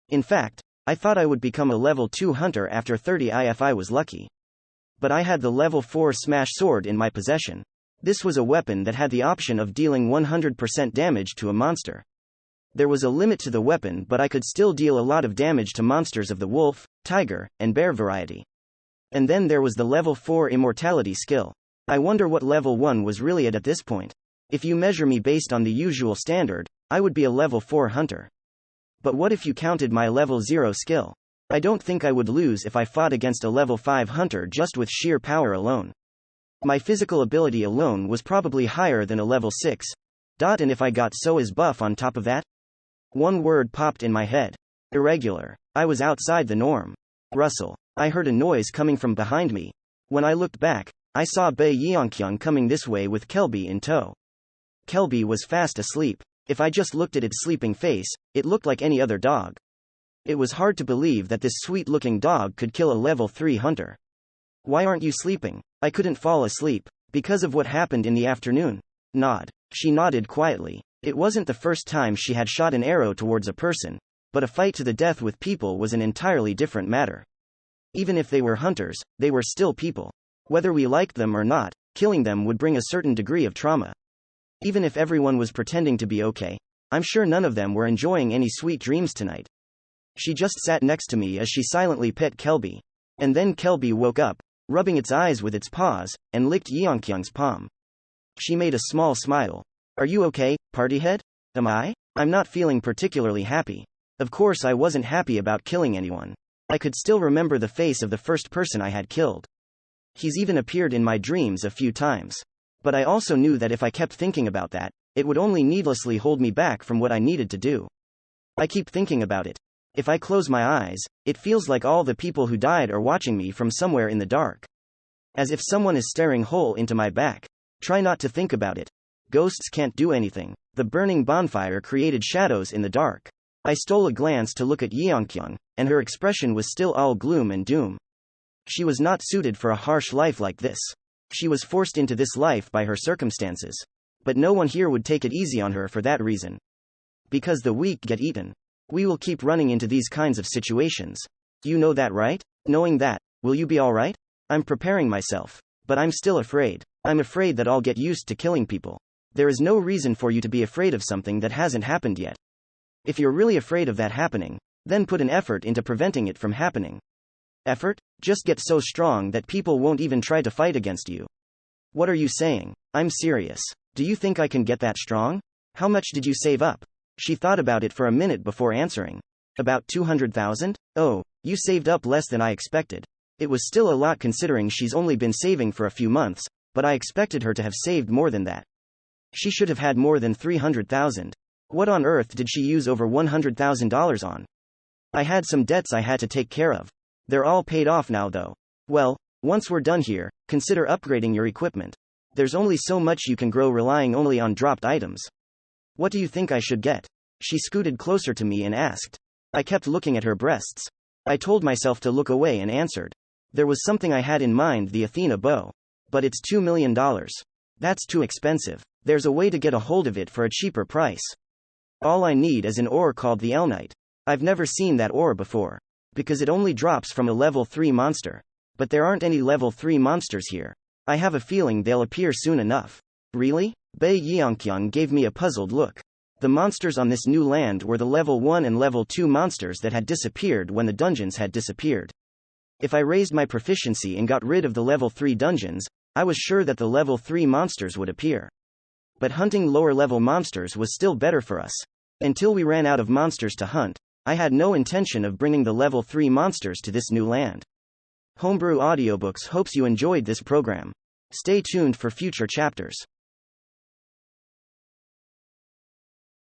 In fact, I thought I would become a level 2 hunter after 30 if I was lucky. But I had the level 4 smash sword in my possession. This was a weapon that had the option of dealing 100% damage to a monster. There was a limit to the weapon, but I could still deal a lot of damage to monsters of the wolf, tiger, and bear variety. And then there was the level 4 immortality skill. I wonder what level 1 was really at this point. If you measure me based on the usual standard, I would be a level 4 hunter. But what if you counted my level 0 skill? I don't think I would lose if I fought against a level 5 hunter just with sheer power alone. My physical ability alone was probably higher than a level 6. And if I got Soa's buff on top of that? One word popped in my head. Irregular. I was outside the norm. Rustle. I heard a noise coming from behind me. When I looked back, I saw Bei Yeongkyung coming this way with Kelby in tow. Kelby was fast asleep. If I just looked at its sleeping face, it looked like any other dog. It was hard to believe that this sweet-looking dog could kill a level 3 hunter. Why aren't you sleeping? I couldn't fall asleep. Because of what happened in the afternoon? Nod. She nodded quietly. It wasn't the first time she had shot an arrow towards a person, but a fight to the death with people was an entirely different matter. Even if they were hunters, they were still people. Whether we liked them or not, killing them would bring a certain degree of trauma. Even if everyone was pretending to be okay, I'm sure none of them were enjoying any sweet dreams tonight. She just sat next to me as she silently pet Kelby. And then Kelby woke up, rubbing its eyes with its paws, and licked Yeongkyung's palm. She made a small smile. Are you okay, partyhead? Am I? I'm not feeling particularly happy. Of course I wasn't happy about killing anyone. I could still remember the face of the first person I had killed. He's even appeared in my dreams a few times. But I also knew that if I kept thinking about that, it would only needlessly hold me back from what I needed to do. I keep thinking about it. If I close my eyes, it feels like all the people who died are watching me from somewhere in the dark. As if someone is staring hole into my back. Try not to think about it. Ghosts can't do anything. The burning bonfire created shadows in the dark. I stole a glance to look at Yeongkyung, and her expression was still all gloom and doom. She was not suited for a harsh life like this. She was forced into this life by her circumstances. But no one here would take it easy on her for that reason. Because the weak get eaten. We will keep running into these kinds of situations. You know that, right? Knowing that, will you be alright? I'm preparing myself. But I'm still afraid. I'm afraid that I'll get used to killing people. There is no reason for you to be afraid of something that hasn't happened yet. If you're really afraid of that happening, then put an effort into preventing it from happening. Effort? Just get so strong that people won't even try to fight against you. What are you saying? I'm serious. Do you think I can get that strong? How much did you save up? She thought about it for a minute before answering. About 200,000? Oh, you saved up less than I expected. It was still a lot considering she's only been saving for a few months, but I expected her to have saved more than that. She should have had more than 300,000. What on earth did she use over $100,000 on? I had some debts I had to take care of. They're all paid off now though. Well, once we're done here, consider upgrading your equipment. There's only so much you can grow relying only on dropped items. What do you think I should get? She scooted closer to me and asked. I kept looking at her breasts. I told myself to look away and answered. There was something I had in mind, the Athena bow. But it's $2 million. That's too expensive. There's a way to get a hold of it for a cheaper price. All I need is an ore called the Elnite. I've never seen that ore before. Because it only drops from a level 3 monster. But there aren't any level 3 monsters here. I have a feeling they'll appear soon enough. Really? Bae Yeongkyung gave me a puzzled look. The monsters on this new land were the level 1 and level 2 monsters that had disappeared when the dungeons had disappeared. If I raised my proficiency and got rid of the level 3 dungeons, I was sure that the level 3 monsters would appear. But hunting lower level monsters was still better for us. Until we ran out of monsters to hunt, I had no intention of bringing the level 3 monsters to this new land. Homebrew Audiobooks hopes you enjoyed this program. Stay tuned for future chapters.